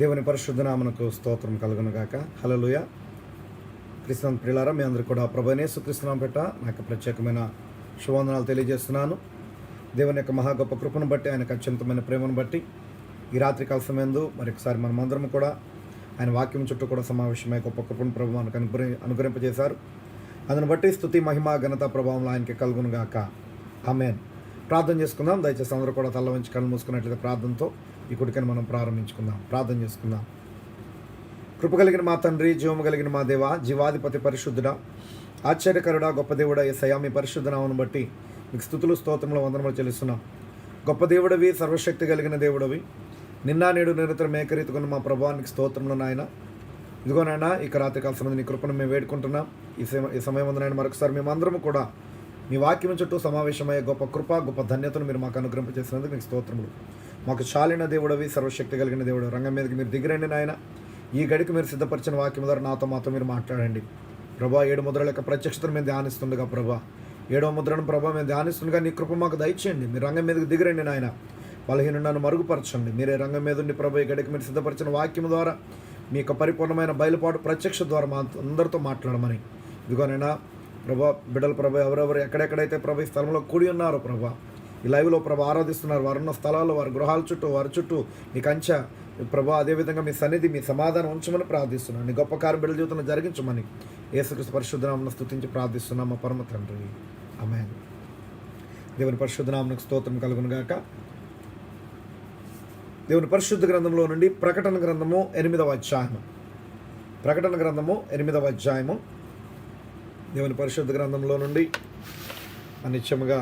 దేవుని పరిశుద్ధ నామమునకు స్తోత్రం కలుగును గాక. హల్లెలూయా. క్రీస్తు ప్రియులారా, మీ అందరూ కూడా ప్రభువైన యేసుక్రీస్తు నామమున పేట నాకు ప్రత్యేకమైన శుభవందనాలు తెలియజేస్తున్నాను. దేవుని యొక్క మహా గొప్ప కృపను బట్టి, ఆయనకు అత్యంతమైన ప్రేమను బట్టి ఈ రాత్రికాల సమయంలో మరొకసారి మనమందరం కూడా ఆయన వాక్యం చుట్టూ కూడా సమావేశమై గొప్ప కృపను ప్రభు మనకు అనుగ్రహింపజేశారు. అందును బట్టి స్తుతి, మహిమ, ఘనత, ప్రభావం ఆయనకి కలుగును గాక. ఆమేన్. ప్రార్థన చేసుకుందాం. దయచేసి అందరూ కూడా తల వంచి కళ్ళు మూసుకున్నట్లుగా ప్రార్థనతో ఈ కుడికని మనం ప్రారంభించుకుందాం. ప్రార్థన చేసుకుందాం. కృప కలిగిన మా తండ్రి, జీవము కలిగిన మా దేవ, జీవాధిపతి, పరిశుద్ధుడా, ఆశ్చర్యకరుడా, గొప్ప దేవుడా యేసయ్యా, మీ పరిశుద్ధ నామమును బట్టి మీకు స్తుతులు, స్తోత్రములు, వందనములు చెల్లిస్తున్నాం. గొప్ప దేవుడివి, సర్వశక్తి కలిగిన దేవుడివి, నిన్న నేడు నిరంతరం ఏకరీతిగా మా ప్రభువానికి స్తోత్రములు నాయన. ఇదిగోనైనా ఇక రాత్రికాల సమయం నీ కృపను మేము వేడుకుంటున్నాం. ఈ సమయం ఉందనైనా మరొకసారి మేమందరము కూడా మీ వాక్యం చుట్టూ సమావేశమయ్యే గొప్ప కృప, గొప్ప ధన్యతను మీరు మాకు అనుగ్రహింపజేసినందుకు మీకు స్తోత్రములు. మాకు చాలిన దేవుడవి, సర్వశక్తి కలిగిన దేవుడు, రంగం మీదకి మీరు దిగిరండి నాయన. ఈ గడికి మీరు సిద్ధపరిచిన వాక్యం ద్వారా మాతో మీరు మాట్లాడండి ప్రభా. 7 ముద్రల యొక్క ప్రత్యక్షతను మేము ధ్యానిస్తుండగా ప్రభా, 7వ ముద్రను ప్రభా మేము ధ్యానిస్తుండగా నీ కృప మాకు దయచేయండి. మీరు రంగం మీదకి దిగిరండి నాయన. బలహీనులను మరుగుపరచండి. మీరే రంగం మీద ఉండి ప్రభా, ఈ గడికి మీరు సిద్ధపరిచిన వాక్యం ద్వారా మీ యొక్క పరిపూర్ణమైన బయలుపాటు ప్రత్యక్ష ద్వారా మా అందరితో మాట్లాడమని. ఇదిగోనైనా ప్రభా, బిడ్డల ప్రభా, ఎవరెవరు ఎక్కడెక్కడైతే ప్రభా ఈ స్థలంలో కూడి ఉన్నారో ప్రభా, ఈ లైవ్లో ప్రభా ఆరాధిస్తున్నారు, వారున్న స్థలాల్లో, వారి గృహాల చుట్టూ, వారి చుట్టూ మీ కంచె ప్రభా, అదేవిధంగా మీ సన్నిధి, మీ సమాధానం ఉంచమని ప్రార్థిస్తున్నాను. నీ గొప్ప కార్యం బిడ్డల జీవితంలో జరిగించమని యేసుక్రీస్తు పరిశుద్ధ నామమున స్తుతించి ప్రార్థిస్తున్నాం మా పరమ తండ్రి. ఆమేన్. దేవుని పరిశుద్ధ నామమునకు స్తోత్రం కలుగును గాక. దేవుని పరిశుద్ధ గ్రంథంలో నుండి ప్రకటన గ్రంథము 8వ అధ్యాయము. ప్రకటన గ్రంథము 8వ అధ్యాయము. దేవుని పరిశుద్ధ గ్రంథంలో నుండి నిత్యముగా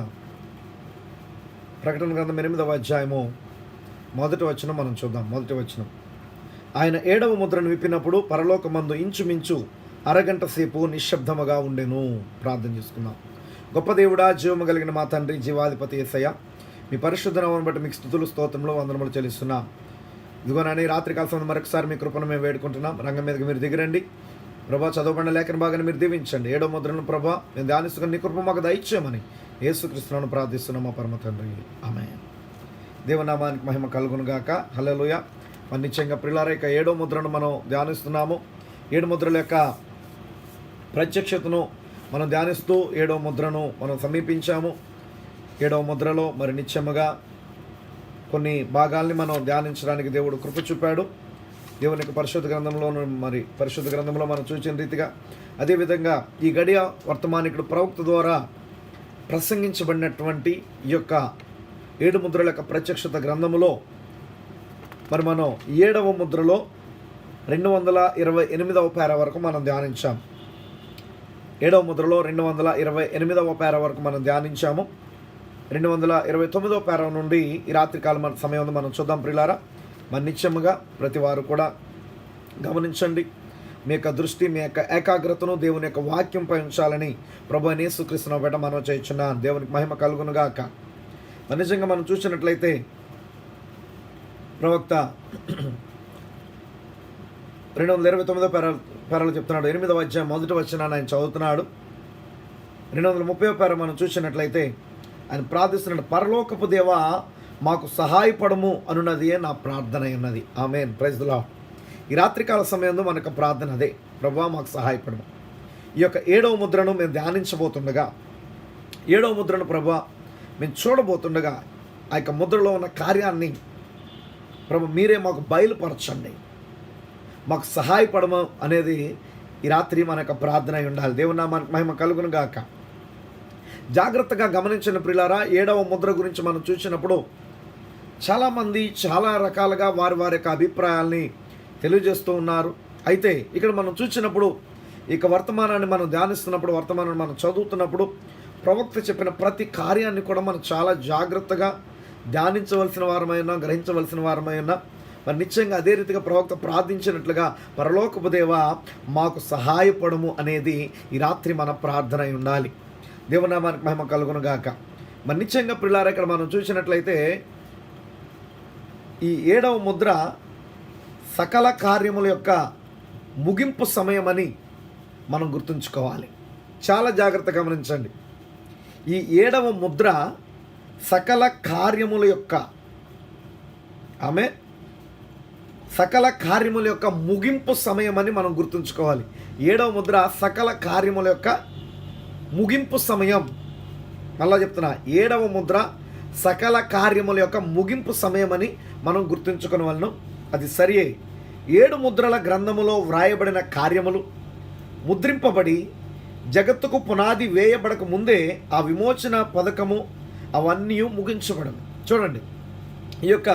ప్రకటన గ్రంథం 8వ అధ్యాయము మొదటి వచనం మనం చూద్దాం. మొదటి వచనం: ఆయన 7వ ముద్రను విప్పినప్పుడు పరలోకమందు ఇంచుమించు అరగంట సేపు నిశ్శబ్దముగా ఉండెను. ప్రార్థన చేసుకుందాం. గొప్ప దేవుడా, జీవము కలిగిన మా తండ్రి, జీవాధిపతి యేసయ్య, మీ పరిశుద్ధ నామమును బట్టి మీకు స్తుతులు, స్తోత్రములు, వందనములు చెల్లిస్తున్నాం. ఇదిగోనని రాత్రికాల సమయం మరొకసారి మీ కృపను మేము వేడుకుంటున్నాం. రంగం మీదకి మీరు దిగిరండి ప్రభా. చదవబడిన లేఖన భాగాన్ని మీరు దీవించండి. 7వ ముద్రను ప్రభా మేము ధ్యానిస్తున్న నీ కృప మాకు దయచేయమని యేసుక్రీస్తును ప్రార్థిస్తున్నాం మా పరమ తండ్రి. ఆమేన్. దేవనామానికి మహిమ కలుగును గాక. హల్లెలూయా. మరి నిశ్చయంగా ప్రియులారా, ఇక 7వ ముద్రను మనం ధ్యానిస్తున్నాము. 7 ముద్రల యొక్క ప్రత్యక్షతను మనం ధ్యానిస్తూ 7వ ముద్రను మనం సమీపించాము. 7వ ముద్రలో మరి నిత్యముగా కొన్ని భాగాల్ని మనం ధ్యానించడానికి దేవుడు కృప చూపాడు. దేవుని యొక్క పరిశుద్ధ గ్రంథంలో మనం చూసిన రీతిగా, అదేవిధంగా ఈ గడియ వర్తమానికుడు ప్రవక్త ద్వారా ప్రసంగించబడినటువంటి ఈ యొక్క 7 ముద్రల యొక్క ప్రత్యక్షత గ్రంథములో మరి మనం 7వ ముద్రలో 228వ పేర వరకు మనం ధ్యానించాం. 7వ ముద్రలో 228వ పేర వరకు మనం ధ్యానించాము. 229వ పేర నుండి ఈ రాత్రికాల సమయం మనం చూద్దాం. ప్రియులారా, మరి నిత్యముగా ప్రతి వారు కూడా గమనించండి. మీ యొక్క దృష్టి, మీ యొక్క ఏకాగ్రతను దేవుని యొక్క వాక్యంపై ఉంచాలని ప్రభువైన యేసుక్రీస్తును బట్టి మనం చేయుచున్నాం. దేవునికి మహిమ కలుగును గాక. మరి నిజంగా మనం చూసినట్లయితే ప్రవక్త 229వ పేరాలు చెప్తున్నాడు. 8వ అధ్యాయం మొదటి వచనాన్ని ఆయన చదువుతున్నాడు. 230వ పేర మనం చూసినట్లయితే ఆయన ప్రార్థిస్తున్నాడు, పరలోకపు దేవా మాకు సహాయపడము అనున్నదియే నా ప్రార్థన ఉన్నది. ఆమేన్. Praise the lord. ఈ రాత్రికాల సమయంలో మనకు ప్రార్థన అదే, ప్రభువా మాకు సహాయపడము. ఈ యొక్క 7వ ముద్రను మేము ధ్యానించబోతుండగా, 7వ ముద్రను ప్రభువా మేము చూడబోతుండగా, ఆ యొక్క ముద్రలో ఉన్న కార్యాన్ని ప్రభు మీరే మాకు బయలుపరచండి, మాకు సహాయపడము అనేది ఈ రాత్రి మన యొక్క ప్రార్థన అయి ఉండాలి. దేవుని నామానికి మహిమ కలుగును గాక. జాగ్రత్తగా గమనించిన ప్రియులారా, 7వ ముద్ర గురించి మనం చూసినప్పుడు చాలామంది చాలా రకాలుగా వారి యొక్క అభిప్రాయాల్ని తెలియజేస్తూ ఉన్నారు. అయితే ఇక్కడ మనం చూసినప్పుడు, ఇక వర్తమానాన్ని మనం ధ్యానిస్తున్నప్పుడు, వర్తమానాన్ని మనం చదువుతున్నప్పుడు ప్రవక్త చెప్పిన ప్రతి కార్యాన్ని కూడా మనం చాలా జాగ్రత్తగా ధ్యానించవలసిన వారమైనా, గ్రహించవలసిన వారమైనా, మరి నిశ్చయంగా అదే రీతిగా ప్రవక్త ప్రార్థించినట్లుగా పరలోకపు దేవా మాకు సహాయపడము అనేది ఈ రాత్రి మన ప్రార్థన అయి ఉండాలి. దేవునామానికి మహిమ కలుగును గాక. మరి నిశ్చయంగా ప్రియులారా, ఇక్కడ మనం చూసినట్లయితే ఈ 7వ ముద్ర సకల కార్యముల యొక్క ముగింపు సమయం అని మనం గుర్తుంచుకోవాలి. చాలా జాగ్రత్తగా గమనించండి. ఈ 7వ ముద్ర సకల కార్యముల యొక్క సకల కార్యముల యొక్క ముగింపు సమయం అని మనం గుర్తుంచుకోవాలి. 7వ ముద్ర సకల కార్యముల యొక్క ముగింపు సమయం. మళ్ళా చెప్తున్నా, 7వ ముద్ర సకల కార్యముల యొక్క ముగింపు సమయం అని మనం గుర్తుంచుకునే వాళ్ళను. అది సరియే. 7 ముద్రల గ్రంథములో వ్రాయబడిన కార్యములు ముద్రింపబడి జగత్తుకు పునాది వేయబడక ముందే ఆ విమోచన పథకము అవన్నీ ముగించబడను. చూడండి, ఈ యొక్క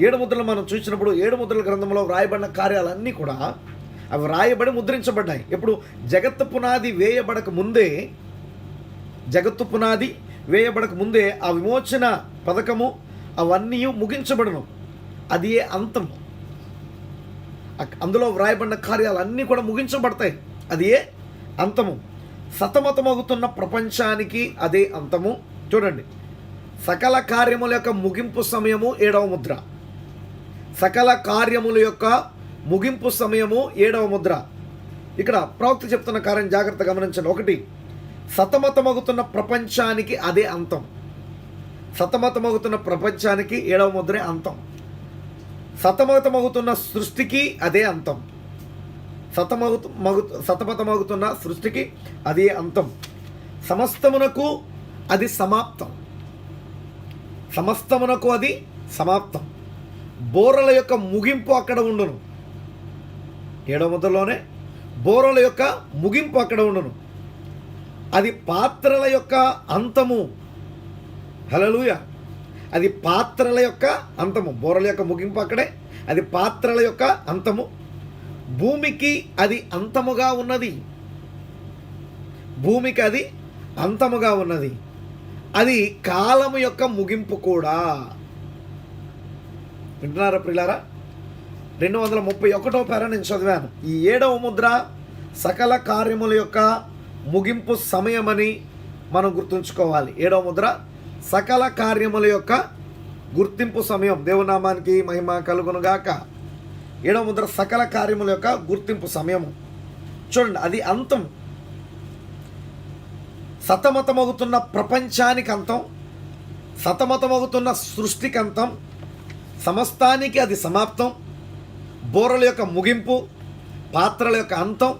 7 ముద్రలు మనం చూసినప్పుడు 7 ముద్రల గ్రంథంలో వ్రాయబడిన కార్యాలన్నీ కూడా అవి వ్రాయబడి ముద్రించబడ్డాయి. ఎప్పుడు? జగత్తు పునాది వేయబడక ముందే, జగత్తు పునాది వేయబడక ముందే ఆ విమోచన పథకము అవన్నీ ముగించబడను. అది ఏ అంతము. అందులో వ్రాయబడిన కార్యాలన్నీ కూడా ముగించబడతాయి. అది ఏ అంతము. సతమతమవుతున్న ప్రపంచానికి అదే అంతము. చూడండి, సకల కార్యముల యొక్క ముగింపు సమయము 7వ ముద్ర. సకల కార్యముల యొక్క ముగింపు సమయము 7వ ముద్ర. ఇక్కడ ప్రవక్త చెప్తున్న కార్యం జాగ్రత్తగా గమనించండి. 1, సతమతమగుతున్న ప్రపంచానికి అదే అంతం. సతమతమగుతున్న ప్రపంచానికి 7వ ముద్రే అంతం. సతమతమగుతున్న సృష్టికి అదే అంతం. సతమతమగుతున్న సృష్టికి అదే అంతం. సమస్తమునకు అది సమాప్తం. సమస్తమునకు అది సమాప్తం. బోరల యొక్క ముగింపు అక్కడ ఉండును. 7వ ముద్రలోనే బోరల యొక్క ముగింపు అక్కడ ఉండును. అది పాత్రల యొక్క అంతము. హల్లెలూయా. అది పాత్రల యొక్క అంతము. బోరల యొక్క ముగింపు అక్కడే. అది పాత్రల యొక్క అంతము. భూమికి అది అంతముగా ఉన్నది. భూమికి అది అంతముగా ఉన్నది. అది కాలము యొక్క ముగింపు కూడా. వింటున్నారా ప్రియులారా? 231వ పేర నేను చదివాను. ఈ 7వ ముద్ర సకల కార్యముల యొక్క ముగింపు సమయమని మనం గుర్తుంచుకోవాలి. 7వ ముద్ర సకల కార్యముల యొక్క గుర్తింపు సమయం. దేవునామానికి మహిమ కలుగునుగాక. 7వ ముద్ర సకల కార్యముల యొక్క గుర్తింపు సమయము. చూడండి, అది అంతం. సతమతమవుతున్న ప్రపంచానికి అంతం. సతమతమవుతున్న సృష్టికి అంతం. సమస్తానికి అది సమాప్తం. బోరల యొక్క ముగింపు, పాత్రల యొక్క అంతం,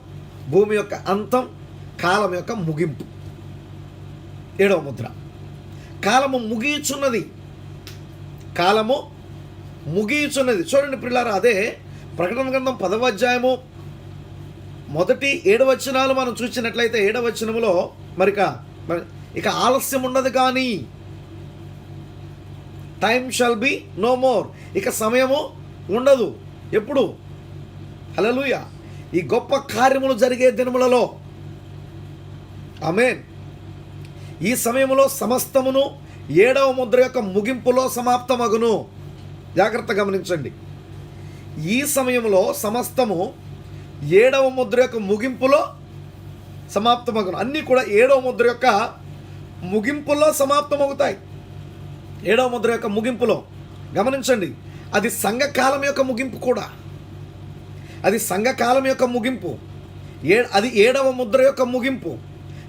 భూమి యొక్క అంతం, కాలం యొక్క ముగింపు. 7వ ముద్ర. కాలము ముగియుచున్నది. కాలము ముగియుచున్నది. చూడండి ప్రియులారా, అదే ప్రకటన గ్రంథం 10వ అధ్యాయము మొదటి 7 వచనాలు మనం చూసినట్లయితే 7వ వచనములో ఇక ఆలస్యం ఉండదు కానీ, time shall be no more. ఇక సమయము ఉండదు. ఎప్పుడు? హల్లెలూయా. ఈ గొప్ప కార్యములు జరిగే దినములలో, ఆమేన్, ఈ సమయంలో సమస్తమును 7వ ముద్ర యొక్క ముగింపులో సమాప్తమగును. జాగ్రత్త గమనించండి. ఈ సమయంలో సమస్తము 7వ ముద్ర యొక్క ముగింపులో సమాప్తమగును. అన్నీ కూడా 7వ ముద్ర యొక్క ముగింపులో సమాప్తమవుతాయి. 7వ ముద్ర యొక్క ముగింపులో గమనించండి. అది సంఘకాలం యొక్క ముగింపు కూడా. అది సంఘకాలం యొక్క ముగింపు. అది 7వ ముద్ర యొక్క ముగింపు.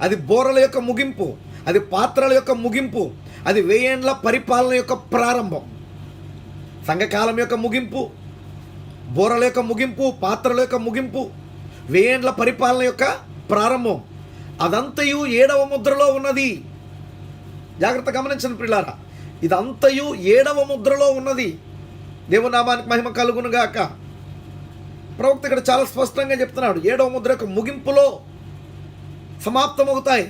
అది బోరల యొక్క ముగింపు. అది పాత్రల యొక్క ముగింపు. అది 1000 ఏండ్ల పరిపాలన యొక్క ప్రారంభం. సంఘకాలం యొక్క ముగింపు, బోరల యొక్క ముగింపు, పాత్రల యొక్క ముగింపు, 1000 ఏండ్ల పరిపాలన యొక్క ప్రారంభం. అదంతయు 7వ ముద్రలో ఉన్నది. జాగ్రత్త గమనించండి ప్రియులారా, ఇదంతయు 7వ ముద్రలో ఉన్నది. దేవునామానికి మహిమ కలుగునుగాక. ప్రవక్త ఇక్కడ చాలా స్పష్టంగా చెప్తున్నాడు. 7వ ముద్ర యొక్క ముగింపులో సమాప్తమవుతాయి.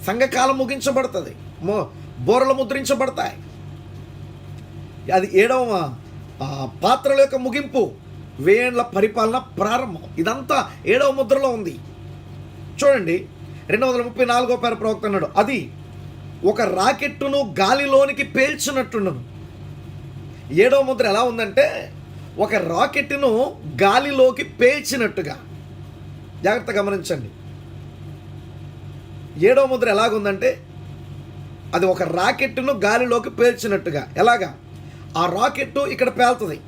సంఘకాలం ముగించబడుతుంది. బోరలు ముద్రించబడతాయి. అది 7వ పాత్రల యొక్క ముగింపు, 1000 ఏండ్ల పరిపాలన ప్రారంభం. ఇదంతా 7వ ముద్రలో ఉంది. చూడండి, 234వ పేర ప్రవక్త అన్నాడు, అది ఒక రాకెట్టును గాలిలోనికి పేల్చినట్టున్నాను. 7వ ముద్ర ఎలా ఉందంటే ఒక రాకెట్ను గాలిలోకి పేల్చినట్టుగా. జాగ్రత్త గమనించండి. 7వ ముద్ర ఎలాగుందంటే అది ఒక రాకెట్ను గాలిలోకి పేల్చినట్టుగా. ఎలాగా? ఆ రాకెట్టు ఇక్కడ పేలుతుంది,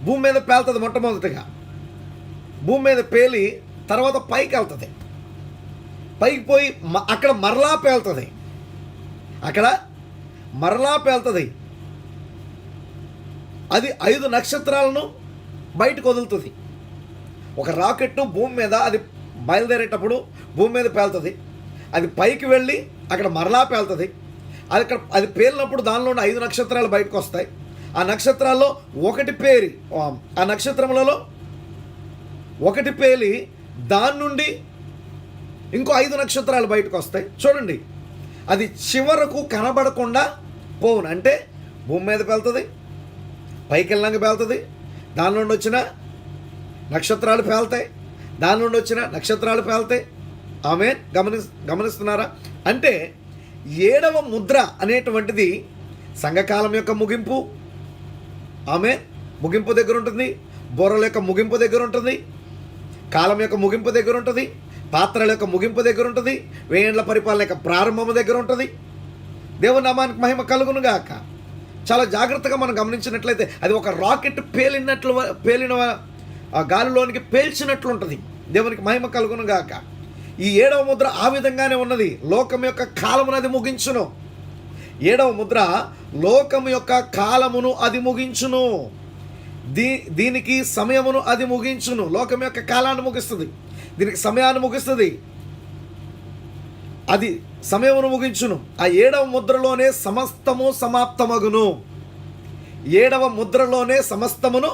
భూమి మీద పేలుతుంది. మొట్టమొదటిగా భూమి మీద పేలి తర్వాత పైకి వెళ్తుంది. పైకి పోయి అక్కడ మరలా పేలుతుంది. అక్కడ మరలా పేలుతుంది. అది 5 నక్షత్రాలను బయటకు వదులుతుంది. ఒక రాకెట్టు భూమి మీద అది బయలుదేరేటప్పుడు భూమి మీద పేలుతుంది, అది పైకి వెళ్ళి అక్కడ మరలా పేలుతుంది. అది పేలినప్పుడు దానిలో ఉన్న 5 నక్షత్రాలు బయటకు వస్తాయి. ఆ నక్షత్రాల్లో ఒకటి పేలి, ఆ నక్షత్రములలో ఒకటి పేలి దాని నుండి ఇంకో 5 నక్షత్రాలు బయటకు వస్తాయి. చూడండి, అది చివరకు కనబడకుండా పోవును. అంటే భూమి మీద పేలుతుంది, పైకి వెళ్ళాక పేలుతుంది, దాని నుండి వచ్చిన నక్షత్రాలు పేలుతాయి, దాని నుండి వచ్చిన నక్షత్రాలు పేలుతాయి. ఆమె గమనిస్తున్నారా? అంటే 7వ ముద్ర అనేటువంటిది సంఘకాలం యొక్క ముగింపు. ఆమె ముగింపు దగ్గర ఉంటుంది, బోరల యొక్క ముగింపు దగ్గర ఉంటుంది, కాలం యొక్క ముగింపు దగ్గర ఉంటుంది, పాత్రల యొక్క ముగింపు దగ్గర ఉంటుంది, 1000 ఏండ్ల పరిపాలన యొక్క ప్రారంభము దగ్గర ఉంటుంది. దేవుని నామానికి మహిమ కలుగును గాక. చాలా జాగ్రత్తగా మనం గమనించినట్లయితే అది ఒక రాకెట్ పేలిన గాలిలోనికి పేల్చినట్లు ఉంటుంది. దేవునికి మహిమ కలుగును గాక. ఈ 7వ ముద్ర ఆ విధంగానే ఉన్నది. లోకం యొక్క కాలమును అది ముగించును. 7వ ముద్ర లోకం యొక్క కాలమును అది ముగించును. దీనికి సమయమును అది ముగించును. లోకం యొక్క కాలాన్ని ముగిస్తుంది, దీనికి సమయాన్ని ముగిస్తుంది, అది సమయమును ముగించును. ఆ 7వ ముద్రలోనే సమస్తము సమాప్తమగును. 7వ ముద్రలోనే సమస్తమును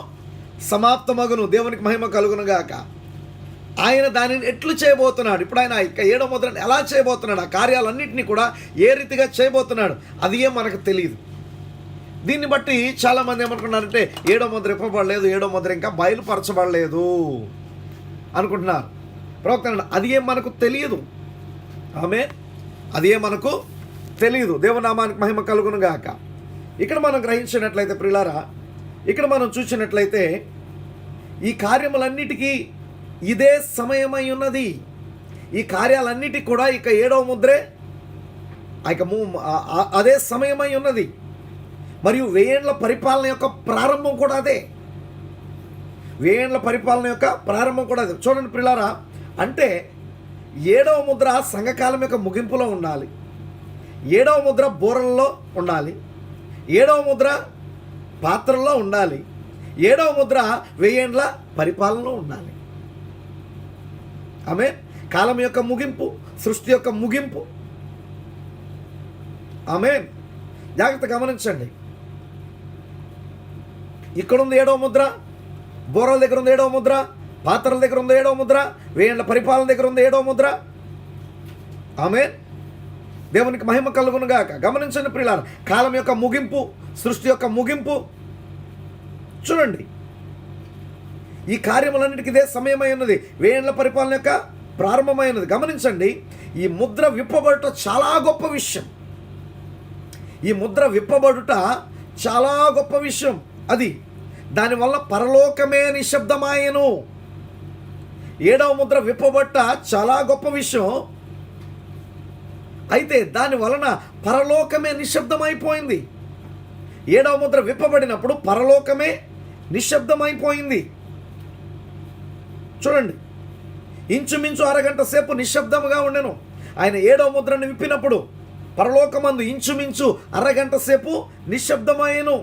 సమాప్తమగును. దేవునికి మహిమ కలుగును గాక. ఆయన దానిని ఎట్లు చేయబోతున్నాడు, ఇప్పుడు ఆయన 7వ ముద్రను ఎలా చేయబోతున్నాడు, ఆ కార్యాలన్నింటినీ కూడా ఏ రీతిగా చేయబోతున్నాడు, అది ఏం మనకు తెలియదు. దీన్ని బట్టి చాలామంది ఏమనుకున్నారంటే 7వ ముద్ర ఇప్పబడలేదు, 7వ ముద్ర ఇంకా బయలుపరచబడలేదు అనుకుంటున్నారు. ప్రవక్త అది ఏం మనకు తెలియదు. ఆమె అది ఏం మనకు తెలియదు. దేవునామానికి మహిమ కలుగును గాక. ఇక్కడ మనం గ్రహించినట్లయితే ప్రియులారా, ఇక్కడ మనం చూసినట్లయితే ఈ కార్యములన్నిటికీ ఇదే సమయమై ఉన్నది. ఈ కార్యాలన్నిటికీ కూడా ఇక 7వ ముద్రే అదే సమయమై ఉన్నది. మరియు 1000 ఏండ్ల పరిపాలన యొక్క ప్రారంభం కూడా అదే. 1000 ఏండ్ల పరిపాలన యొక్క ప్రారంభం కూడా అదే. చూడండి ప్రియులారా, అంటే 7వ ముద్ర సంఘకాలం యొక్క ముగింపులో ఉండాలి, 7వ ముద్ర బోరల్లో ఉండాలి, 7వ ముద్ర పాత్రల్లో ఉండాలి, 7వ ముద్ర 1000 ఏండ్ల పరిపాలనలో ఉండాలి. ఆమె కాలం యొక్క ముగింపు, సృష్టి యొక్క ముగింపు. ఆమె జాగ్రత్త గమనించండి. ఇక్కడ ఉంది 7వ ముద్ర, బోరల దగ్గర ఉంది 7వ ముద్ర, పాత్రల దగ్గర ఉంది 7వ ముద్ర, 1000 ఏండ్ల పరిపాలన దగ్గర ఉంది 7వ ముద్ర. ఆమె దేవునికి మహిమ కలుగును గాక. గమనించండి ప్రియులారా, కాలం యొక్క ముగింపు, సృష్టి యొక్క ముగింపు. చూడండి, ఈ కార్యములన్నిటికీ ఇదే సమయమై ఉన్నది. 1000 ఏండ్ల పరిపాలన యొక్క ప్రారంభమైనది. గమనించండి, ఈ ముద్ర విప్పబడుట చాలా గొప్ప విషయం. ఈ ముద్ర విప్పబడుట చాలా గొప్ప విషయం. అది దానివల్ల పరలోకమే నిశ్శబ్దమాయెను. 7వ ముద్ర విప్పబట్ట చాలా గొప్ప విషయం. అయితే దాని వలన పరలోకమే నిశ్శబ్దమైపోయింది. 7వ ముద్ర విప్పబడినప్పుడు పరలోకమే నిశ్శబ్దమైపోయింది. చూడండి, ఇంచుమించు అరగంట సేపు నిశ్శబ్దముగా ఉండెను. ఆయన 7వ ముద్రను విప్పినప్పుడు పరలోకమందు ఇంచుమించు అరగంట సేపు నిశ్శబ్దమయ్యను.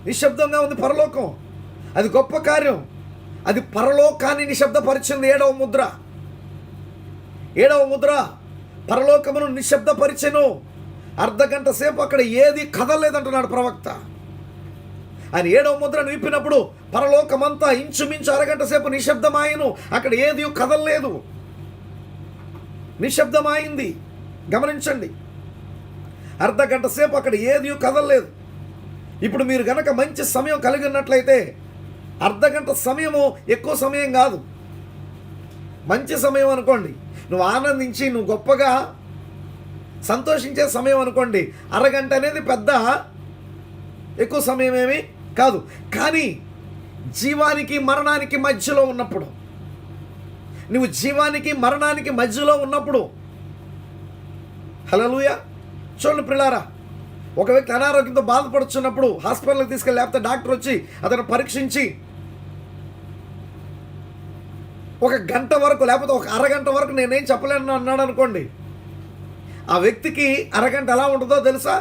నిశ్శబ్దంగా ఉంది పరలోకం. అది గొప్ప కార్యం. అది పరలోకాన్ని నిశ్శబ్దపరిచింది 7వ ముద్ర. 7వ ముద్ర పరలోకమును నిశ్శబ్దపరిచెను. అర్ధగంట సేపు అక్కడ ఏది కదలలేదంటున్నాడు ప్రవక్త. ఆయన 7వ ముద్రను విప్పినప్పుడు పరలోకమంతా ఇంచుమించు అరగంట సేపు నిశ్శబ్దమాయను. అక్కడ ఏది కదలలేదు, నిశ్శబ్దమైంది. గమనించండి, అర్ధగంట సేపు అక్కడ ఏది కదలలేదు. ఇప్పుడు మీరు గనక మంచి సమయం కలిగి ఉన్నట్లయితే అర్ధగంట సమయము ఎక్కువ సమయం కాదు, మంచి సమయం అనుకోండి. నువ్వు ఆనందించి నువ్వు గొప్పగా సంతోషించే సమయం అనుకోండి. అరగంట అనేది పెద్ద ఎక్కువ సమయం ఏమీ కాదు. కానీ జీవానికి మరణానికి మధ్యలో ఉన్నప్పుడు, నువ్వు జీవానికి మరణానికి మధ్యలో ఉన్నప్పుడు, హల్లెలూయా. చూడండి ప్రియులారా, ఒక వ్యక్తి అనారోగ్యంతో బాధపడుతున్నప్పుడు హాస్పిటల్కి తీసుకెళ్ళి, లేకపోతే డాక్టర్ వచ్చి అతను పరీక్షించి 1 గంట వరకు లేకపోతే 1 అరగంట వరకు నేనేం చెప్పలేను అన్నాడు అనుకోండి, ఆ వ్యక్తికి అరగంట ఎలా ఉంటుందో తెలుసా?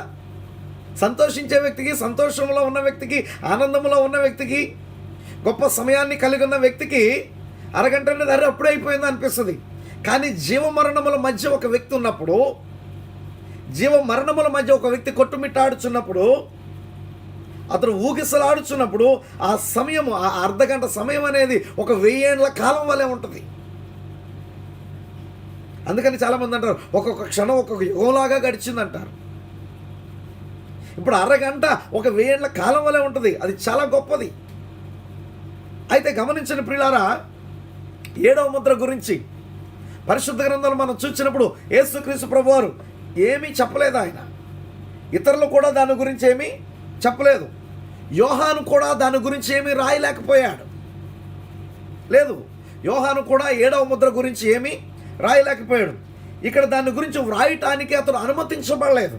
సంతోషించే వ్యక్తికి, సంతోషంలో ఉన్న వ్యక్తికి, ఆనందంలో ఉన్న వ్యక్తికి, గొప్ప సమయాన్ని కలిగి ఉన్న వ్యక్తికి అరగంట అనేది అప్పుడే అయిపోయింది అనిపిస్తుంది. కానీ జీవమరణముల మధ్య ఒక వ్యక్తి ఉన్నప్పుడు, జీవమరణముల మధ్య ఒక వ్యక్తి కొట్టుమిట్టాడుచున్నప్పుడు, అతను ఊగిసలాడుచున్నప్పుడు ఆ సమయము, ఆ అర్ధగంట సమయం అనేది ఒక 1000 ఏళ్ల కాలం వలె ఉంటుంది. అందుకని చాలామంది అంటారు ఒక్కొక్క క్షణం ఒక్కొక్క యుగంలాగా గడిచిందంటారు. ఇప్పుడు అరగంట ఒక 1000 ఏళ్ల కాలం వలె ఉంటుంది. అది చాలా గొప్పది. అయితే గమనించండి ప్రియులారా, 7వ ముద్ర గురించి పరిశుద్ధ గ్రంథంలో మనం చూసినప్పుడు యేసుక్రీస్తు ప్రభువారు ఏమీ చెప్పలేదు. ఆయన ఇతరులు కూడా దాని గురించి ఏమీ చెప్పలేదు. యోహాను కూడా దాని గురించి ఏమీ రాయలేకపోయాడు. లేదు, యోహాను కూడా 7వ ముద్ర గురించి ఏమీ రాయలేకపోయాడు. ఇక్కడ దాని గురించి వ్రాయటానికి అతను అనుమతించబడలేదు.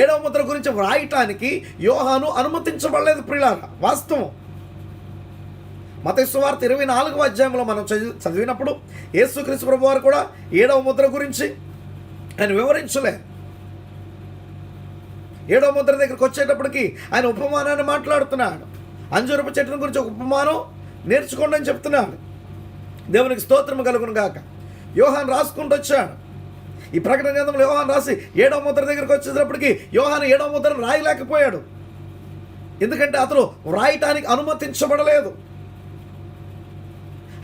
7వ ముద్ర గురించి వ్రాయటానికి యోహాను అనుమతించబడలేదు ప్రియులారా. వాస్తవం. మత్తయి సువార్త 24వ అధ్యాయంలో మనం చదివినప్పుడు యేసుక్రీస్తు ప్రభువారు కూడా 7వ ముద్ర గురించి ఆయన వివరించలే. 7వ ముద్ర దగ్గరికి వచ్చేటప్పటికి ఆయన ఉపమానాన్ని మాట్లాడుతున్నాడు. అంజూరపు చెట్టును గురించి ఒక ఉపమానం నేర్చుకోండి అని చెప్తున్నాడు. దేవునికి స్తోత్రం కలుగును గాక. యోహాను రాసుకుంటూ వచ్చాడు. ఈ ప్రకటన గ్రంథంలో యోహాను రాసి 7వ ముద్ర దగ్గరికి వచ్చేటప్పటికి యోహాను 7వ ముద్రను రాయలేకపోయాడు. ఎందుకంటే అతను వ్రాయటానికి అనుమతించబడలేదు.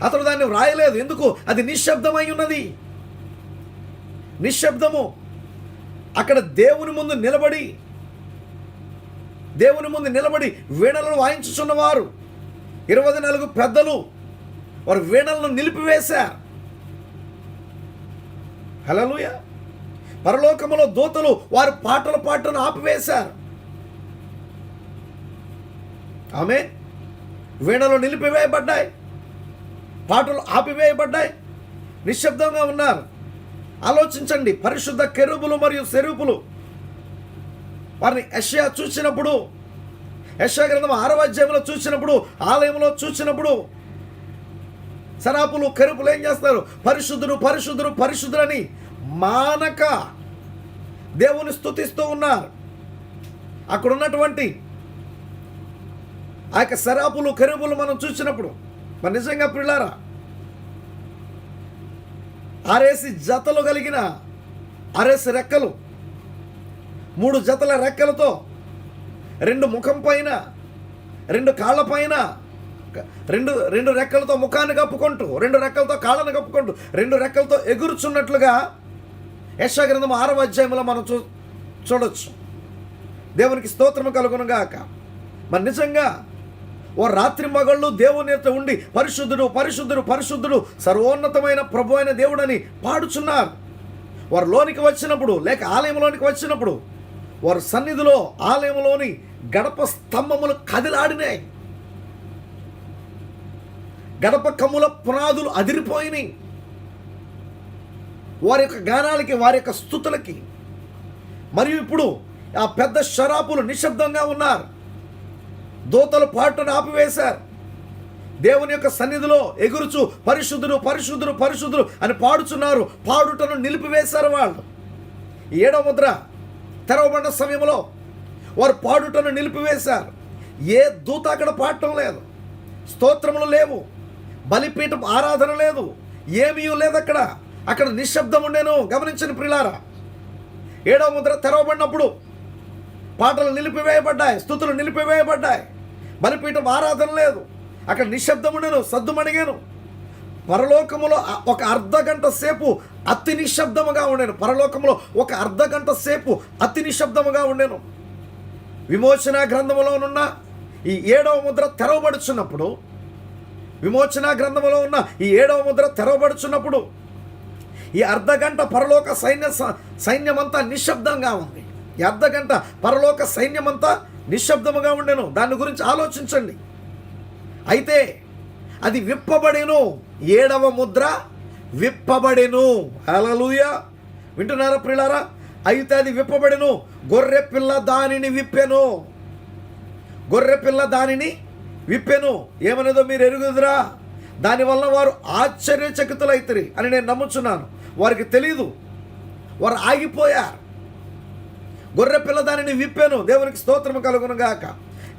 అతడు దాన్ని వ్రాయలేదు. ఎందుకు? అది నిశ్శబ్దమై ఉన్నది. నిశ్శబ్దము. అక్కడ దేవుని ముందు నిలబడి వీణలను వాయించుచున్నవారు 24 పెద్దలు వారు వీణలను నిలిపివేశారు. హల్లెలూయా. పరలోకములో దూతలు వారి పాటలు పాటను ఆపివేశారు. ఆమేన్. వీణలు నిలిపివేయబడ్డాయి, పాటలు ఆపివేయబడ్డాయి, నిశ్శబ్దంగా ఉన్నారు. ఆలోచించండి. పరిశుద్ధ కెరూబులు మరియు సెరూపులు వారిని యెషయా చూసినప్పుడు, యెషయా గ్రంథం 6వ అధ్యాయంలో చూసినప్పుడు, ఆలయంలో చూసినప్పుడు సరాపులు కెరూబులు ఏం చేస్తారు? పరిశుద్ధుడు పరిశుద్ధుడు పరిశుద్ధులని మానక దేవుని స్తుతిస్తూ ఉన్నారు. అక్కడ ఉన్నటువంటి ఆ యొక్క సరాపులు కెరూబులు మనం చూసినప్పుడు మరి నిజంగా ప్రియులారా, 6 జతలు కలిగిన 6 రెక్కలు, 3 జతల రెక్కలతో 2 ముఖం పైన, 2 కాళ్ళ పైన, 2 రెక్కలతో ముఖాన్ని కప్పుకుంటూ, 2 రెక్కలతో కాళ్ళను కప్పుకుంటూ, 2 రెక్కలతో ఎగురుచున్నట్లుగా యెషయా గ్రంథం 6వ అధ్యాయంలో మనం చూడొచ్చు. దేవునికి స్తోత్రము కలుగును గాక. మరి నిజంగా ఓ రాత్రి మగళ్ళు దేవుని ఎదుట ఉండి పరిశుద్ధుడు పరిశుద్ధుడు పరిశుద్ధుడు సర్వోన్నతమైన ప్రభు అయిన దేవుడని పాడుచున్నారు. వారు లోనికి వచ్చినప్పుడు, లేక ఆలయంలోనికి వచ్చినప్పుడు, వారి సన్నిధిలో ఆలయంలోని గడప స్తంభములు కదిలాడినాయి. గడప కమ్ముల పునాదులు అదిరిపోయినాయి. వారి యొక్క గానాలకి, వారి యొక్క స్తుతులకి. మరియు ఇప్పుడు ఆ పెద్ద శరాపులు నిశ్శబ్దంగా ఉన్నారు. దూతలు పాటను ఆపివేశారు. దేవుని యొక్క సన్నిధిలో ఎగురుచు పరిశుద్ధుడు పరిశుద్ధుడు పరిశుద్ధుడు అని పాడుచున్నారు. పాడుటను నిలిపివేశారు వాళ్ళు. 7వ ముద్ర తెరవబడిన సమయంలో వారు పాడుటను నిలిపివేశారు. ఏ దూత అక్కడ పాడటం లేదు, స్తోత్రములు లేవు, బలిపీఠం ఆరాధన లేదు, ఏమీ లేదు. అక్కడ నిశ్శబ్దం ఉండేను. గమనించండి ప్రియులారా, 7వ ముద్ర తెరవబడినప్పుడు పాటలు నిలిపివేయబడ్డాయి, స్తుతులు నిలిపివేయబడ్డాయి, బలిపీఠం ఆరాధన లేదు. అక్కడ నిశ్శబ్దం ఉండేను, సద్దుమణిగాను. పరలోకములో ఒక అర్ధగంట సేపు అతి నిశ్శబ్దముగా ఉండేను. పరలోకములో ఒక అర్ధగంట సేపు అతి నిశ్శబ్దముగా ఉండేను. విమోచన గ్రంథములోనున్న ఈ 7వ ముద్ర తెరవబడుచున్నప్పుడు, విమోచన గ్రంథములో ఉన్న ఈ 7వ ముద్ర తెరవబడుచున్నప్పుడు ఈ అర్ధగంట పరలోక సైన్యమంతా నిశ్శబ్దంగా ఉంది. ఈ అర్ధగంట పరలోక సైన్యమంతా నిశ్శబ్దముగా ఉండెను. దాని గురించి ఆలోచించండి. అయితే అది విప్పబడెను. 7వ ముద్ర విప్పబడెను. హల్లెలూయా. వింటున్నారా ప్రియులారా? అయితే అది విప్పబడెను. గొర్రె పిల్ల దానిని విప్పెను. గొర్రె పిల్ల దానిని విప్పెను. ఏమనేదో మీరు ఎరుగుదురా? దానివల్ల వారు ఆశ్చర్యచకితులైతిరి అని నేను నమ్ముచున్నాను. వారికి తెలీదు. వారు ఆగిపోయారు. గొర్రె పిల్ల దానిని విప్పాను. దేవునికి స్తోత్రం కలుగును గాక.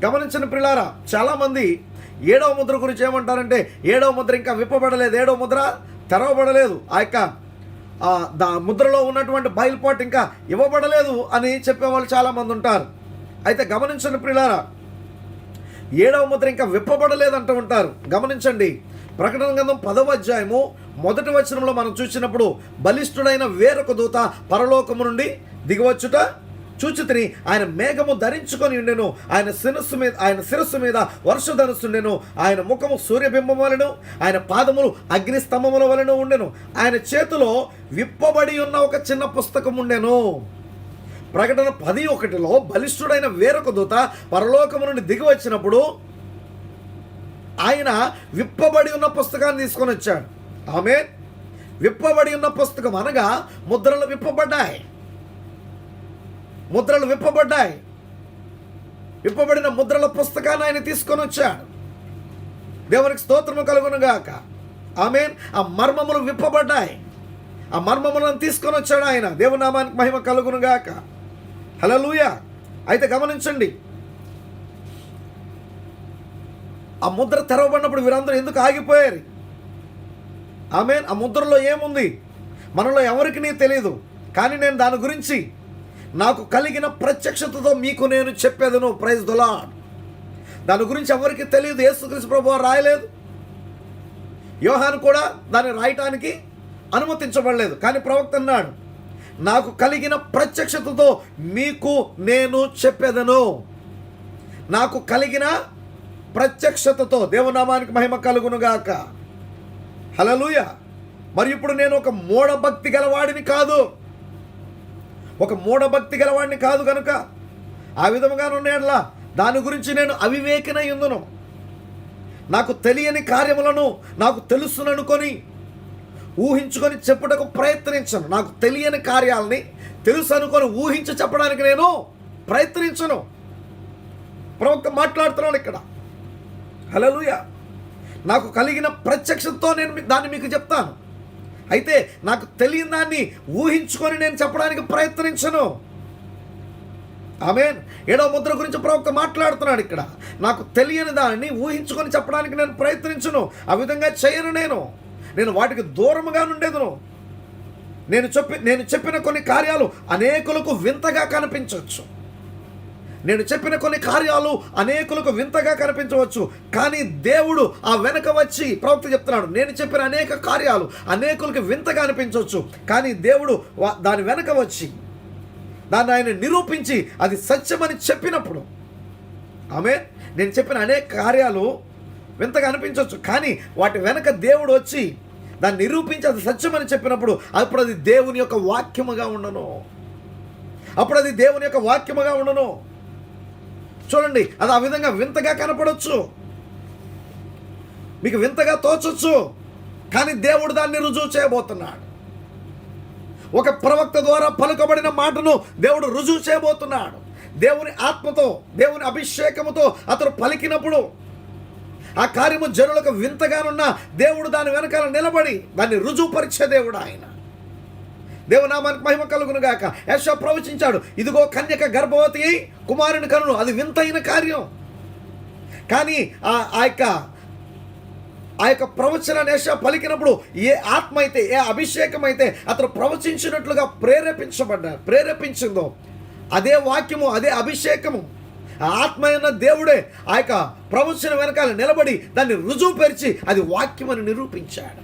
గమనించిన ప్రియులారా, చాలామంది 7వ ముద్ర గురించి ఏమంటారంటే 7వ ముద్ర ఇంకా విప్పబడలేదు, 7వ ముద్ర తెరవబడలేదు, ఆ యొక్క ముద్రలో ఉన్నటువంటి బయలుపాటు ఇంకా ఇవ్వబడలేదు అని చెప్పేవాళ్ళు చాలామంది ఉంటారు. అయితే గమనించండి ప్రియులారా, 7వ ముద్ర ఇంకా విప్పబడలేదు అంటూ ఉంటారు. గమనించండి, ప్రకటన గ్రంథం 10వ అధ్యాయము 1వ వచనంలో మనం చూసినప్పుడు, బలిష్ఠుడైన వేరొక దూత పరలోకము నుండి దిగివచ్చుట చూచితిని. ఆయన మేఘము ధరించుకొని ఉండెను. ఆయన శిరస్సు మీద వర్షధనుసుండెను. ఆయన ముఖము సూర్యబింబం వలెను, ఆయన పాదములు అగ్నిస్తంభముల వలెను ఉండెను. ఆయన చేతిలో విప్పబడి ఉన్న ఒక చిన్న పుస్తకం ఉండెను. ప్రకటన 10:1లో బలిష్ఠుడైన వేరొక దూత పరలోకము నుండి దిగి వచ్చినప్పుడు ఆయన విప్పబడి ఉన్న పుస్తకాన్ని తీసుకొని వచ్చాడు. ఆమె విప్పబడి ఉన్న పుస్తకం అనగా ముద్రలు విప్పబడ్డాయి. ముద్రలు విప్పబడ్డాయి. విప్పబడిన ముద్రల పుస్తకాన్ని ఆయన తీసుకొని వచ్చాడు. దేవునికి స్తోత్రము కలుగును గాక. ఆమేన్. ఆ మర్మములు విప్పబడ్డాయి. ఆ మర్మములను తీసుకొని వచ్చాడు ఆయన. దేవుని నామానికి మహిమ కలుగును గాక. హల్లెలూయా. అయితే గమనించండి, ఆ ముద్ర తెరవబడినప్పుడు వీరందరూ ఎందుకు ఆగిపోయారు? ఆమేన్. ఆ ముద్రలో ఏముంది మనలో ఎవరికి తెలియదు, కానీ నేను దాని గురించి నాకు కలిగిన ప్రత్యక్షతతో మీకు నేను చెప్పేదను. Praise the lord. దాని గురించి ఎవరికి తెలియదు. యేసుక్రీస్తు ప్రభువు రాయలేదు, యోహాను కూడా దాన్ని రాయటానికి అనుమతించబడలేదు. కానీ ప్రవక్త అన్నాడు, నాకు కలిగిన ప్రత్యక్షతతో మీకు నేను చెప్పేదను. నాకు కలిగిన ప్రత్యక్షతతో. దేవునామానికి మహిమ కలుగునుగాక. హల్లెలూయా. మరి ఇప్పుడు నేను ఒక మూఢభక్తి గలవాడిని కాదు, ఒక మూఢభక్తి గలవాడిని కాదు కనుక ఆ విధముగా ఉండేలా దాని గురించి నేను అవివేకినై ఉందును. నాకు తెలియని కార్యములను నాకు తెలుసుననుకొని ఊహించుకొని చెప్పుటకు ప్రయత్నించను. నాకు తెలియని కార్యాలని తెలుసు అనుకొని ఊహించి చెప్పడానికి నేను ప్రయత్నించను. ప్రవక్త మాట్లాడుతున్నాను ఇక్కడ. హల్లెలూయా. నాకు కలిగిన ప్రత్యక్షతతో నేను దాన్ని మీకు చెప్తాను. అయితే నాకు తెలియని దాన్ని ఊహించుకొని నేను చెప్పడానికి ప్రయత్నించను. ఆమేన్. 7వ ముద్ర గురించి ప్రవక్త మాట్లాడుతున్నాడు ఇక్కడ. నాకు తెలియని దాన్ని ఊహించుకొని చెప్పడానికి నేను ప్రయత్నించను. ఆ విధంగా చేయను. నేను వాటికి దూరముగా నుండేదును. నేను చెప్పిన కొన్ని కార్యాలు అనేకులకు వింతగా కనిపించవచ్చు. నేను చెప్పిన కొన్ని కార్యాలు అనేకులకు వింతగా కనిపించవచ్చు, కానీ దేవుడు ఆ వెనక వచ్చి, ప్రవక్త చెప్తున్నాడు, నేను చెప్పిన అనేక కార్యాలు అనేకులకు వింతగా అనిపించవచ్చు, కానీ దేవుడు దాని వెనక వచ్చి దాన్ని ఆయన నిరూపించి అది సత్యమని చెప్పినప్పుడు, ఆమేన్. నేను చెప్పిన అనేక కార్యాలు వింతగా అనిపించవచ్చు, కానీ వాటి వెనక దేవుడు వచ్చి దాన్ని నిరూపించి అది సత్యమని చెప్పినప్పుడు అప్పుడు అది దేవుని యొక్క వాక్యముగా ఉండను. అప్పుడు అది దేవుని యొక్క వాక్యముగా ఉండను. చూడండి, అది ఆ విధంగా వింతగా కనపడవచ్చు, మీకు వింతగా తోచొచ్చు, కానీ దేవుడు దాన్ని రుజువు చేయబోతున్నాడు. ఒక ప్రవక్త ద్వారా పలుకబడిన మాటను దేవుడు రుజువు చేయబోతున్నాడు. దేవుని ఆత్మతో, దేవుని అభిషేకముతో అతను పలికినప్పుడు ఆ కార్యము జనులకు వింతగానున్న దేవుడు దాని వెనకాల నిలబడి దాన్ని రుజువుపరిచే దేవుడు ఆయన. దేవునామానికి మహిమ కలుగును గాక. యెషయా ప్రవచించాడు, ఇదిగో కన్యక గర్భవతి అయి కుమారుని కనును. అది వింతైన కార్యం, కానీ ఆ యొక్క ప్రవచనాన్ని యెషయా పలికినప్పుడు ఏ ఆత్మ అయితే, ఏ అభిషేకం అయితే అతను ప్రవచించినట్లుగా ప్రేరేపించిందో అదే వాక్యము, అదే అభిషేకము, ఆ ఆత్మ అయిన దేవుడే ఆ యొక్క ప్రవచనం వెనకాల నిలబడి దాన్ని రుజువు పరిచి అది వాక్యమని నిరూపించాడు.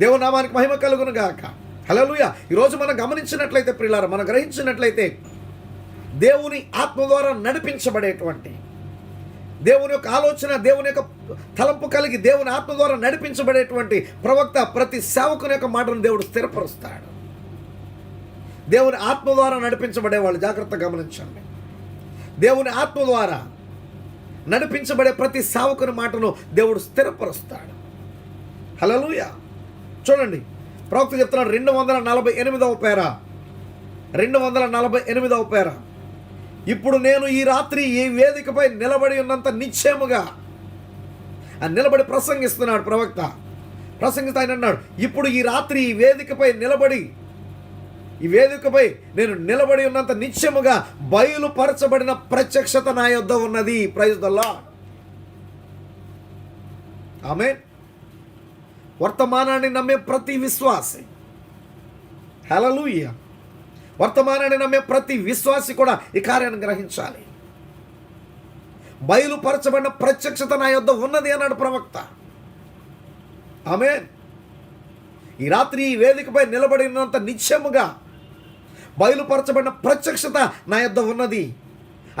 దేవునామానికి మహిమ కలుగును గాక. హల్లెలూయా. ఈరోజు మనం గమనించినట్లయితే ప్రియులారా, మనం గ్రహించినట్లయితే దేవుని ఆత్మ ద్వారా నడిపించబడేటువంటి, దేవుని యొక్క ఆలోచన, దేవుని యొక్క తలంపు కలిగి దేవుని ఆత్మ ద్వారా నడిపించబడేటువంటి ప్రవక్త ప్రతి సేవకుని యొక్క మాటను దేవుడు స్థిరపరుస్తాడు. దేవుని ఆత్మ ద్వారా నడిపించబడే వాళ్ళు జాగ్రత్తగా గమనించండి. దేవుని ఆత్మ ద్వారా నడిపించబడే ప్రతి సేవకుని మాటను దేవుడు స్థిరపరుస్తాడు. హల్లెలూయా. చూడండి, ప్రవక్త చెప్తున్నాడు 248వ పేర, 248వ పేర, ఇప్పుడు నేను ఈ రాత్రి ఈ వేదికపై నిలబడి ఉన్నంత నిశ్చయముగా నిలబడి ప్రసంగిస్తున్నాడు ప్రవక్త. ప్రసంగిస్తా ఆయన అన్నాడు, ఇప్పుడు ఈ రాత్రి ఈ వేదికపై నిలబడి ఈ వేదికపై నేను నిలబడి ఉన్నంత నిత్యముగా బయలుపరచబడిన ప్రత్యక్షత నా యొద్ద ఉన్నది. Praise the lord. ఆమేన్. వర్తమానాన్ని నమ్మే ప్రతి విశ్వాసి, హల్లెలూయా, వర్తమానాన్ని నమ్మే ప్రతి విశ్వాసి కూడా ఈ కార్యాన్ని గ్రహించాలి. బయలుపరచబడిన ప్రత్యక్షత నా యొద్ద ఉన్నది అన్నాడు ప్రవక్త. ఆమేన్. ఈ రాత్రి ఈ వేదికపై నిలబడినంత నిత్యముగా బయలుపరచబడిన ప్రత్యక్షత నా యొద్ద ఉన్నది.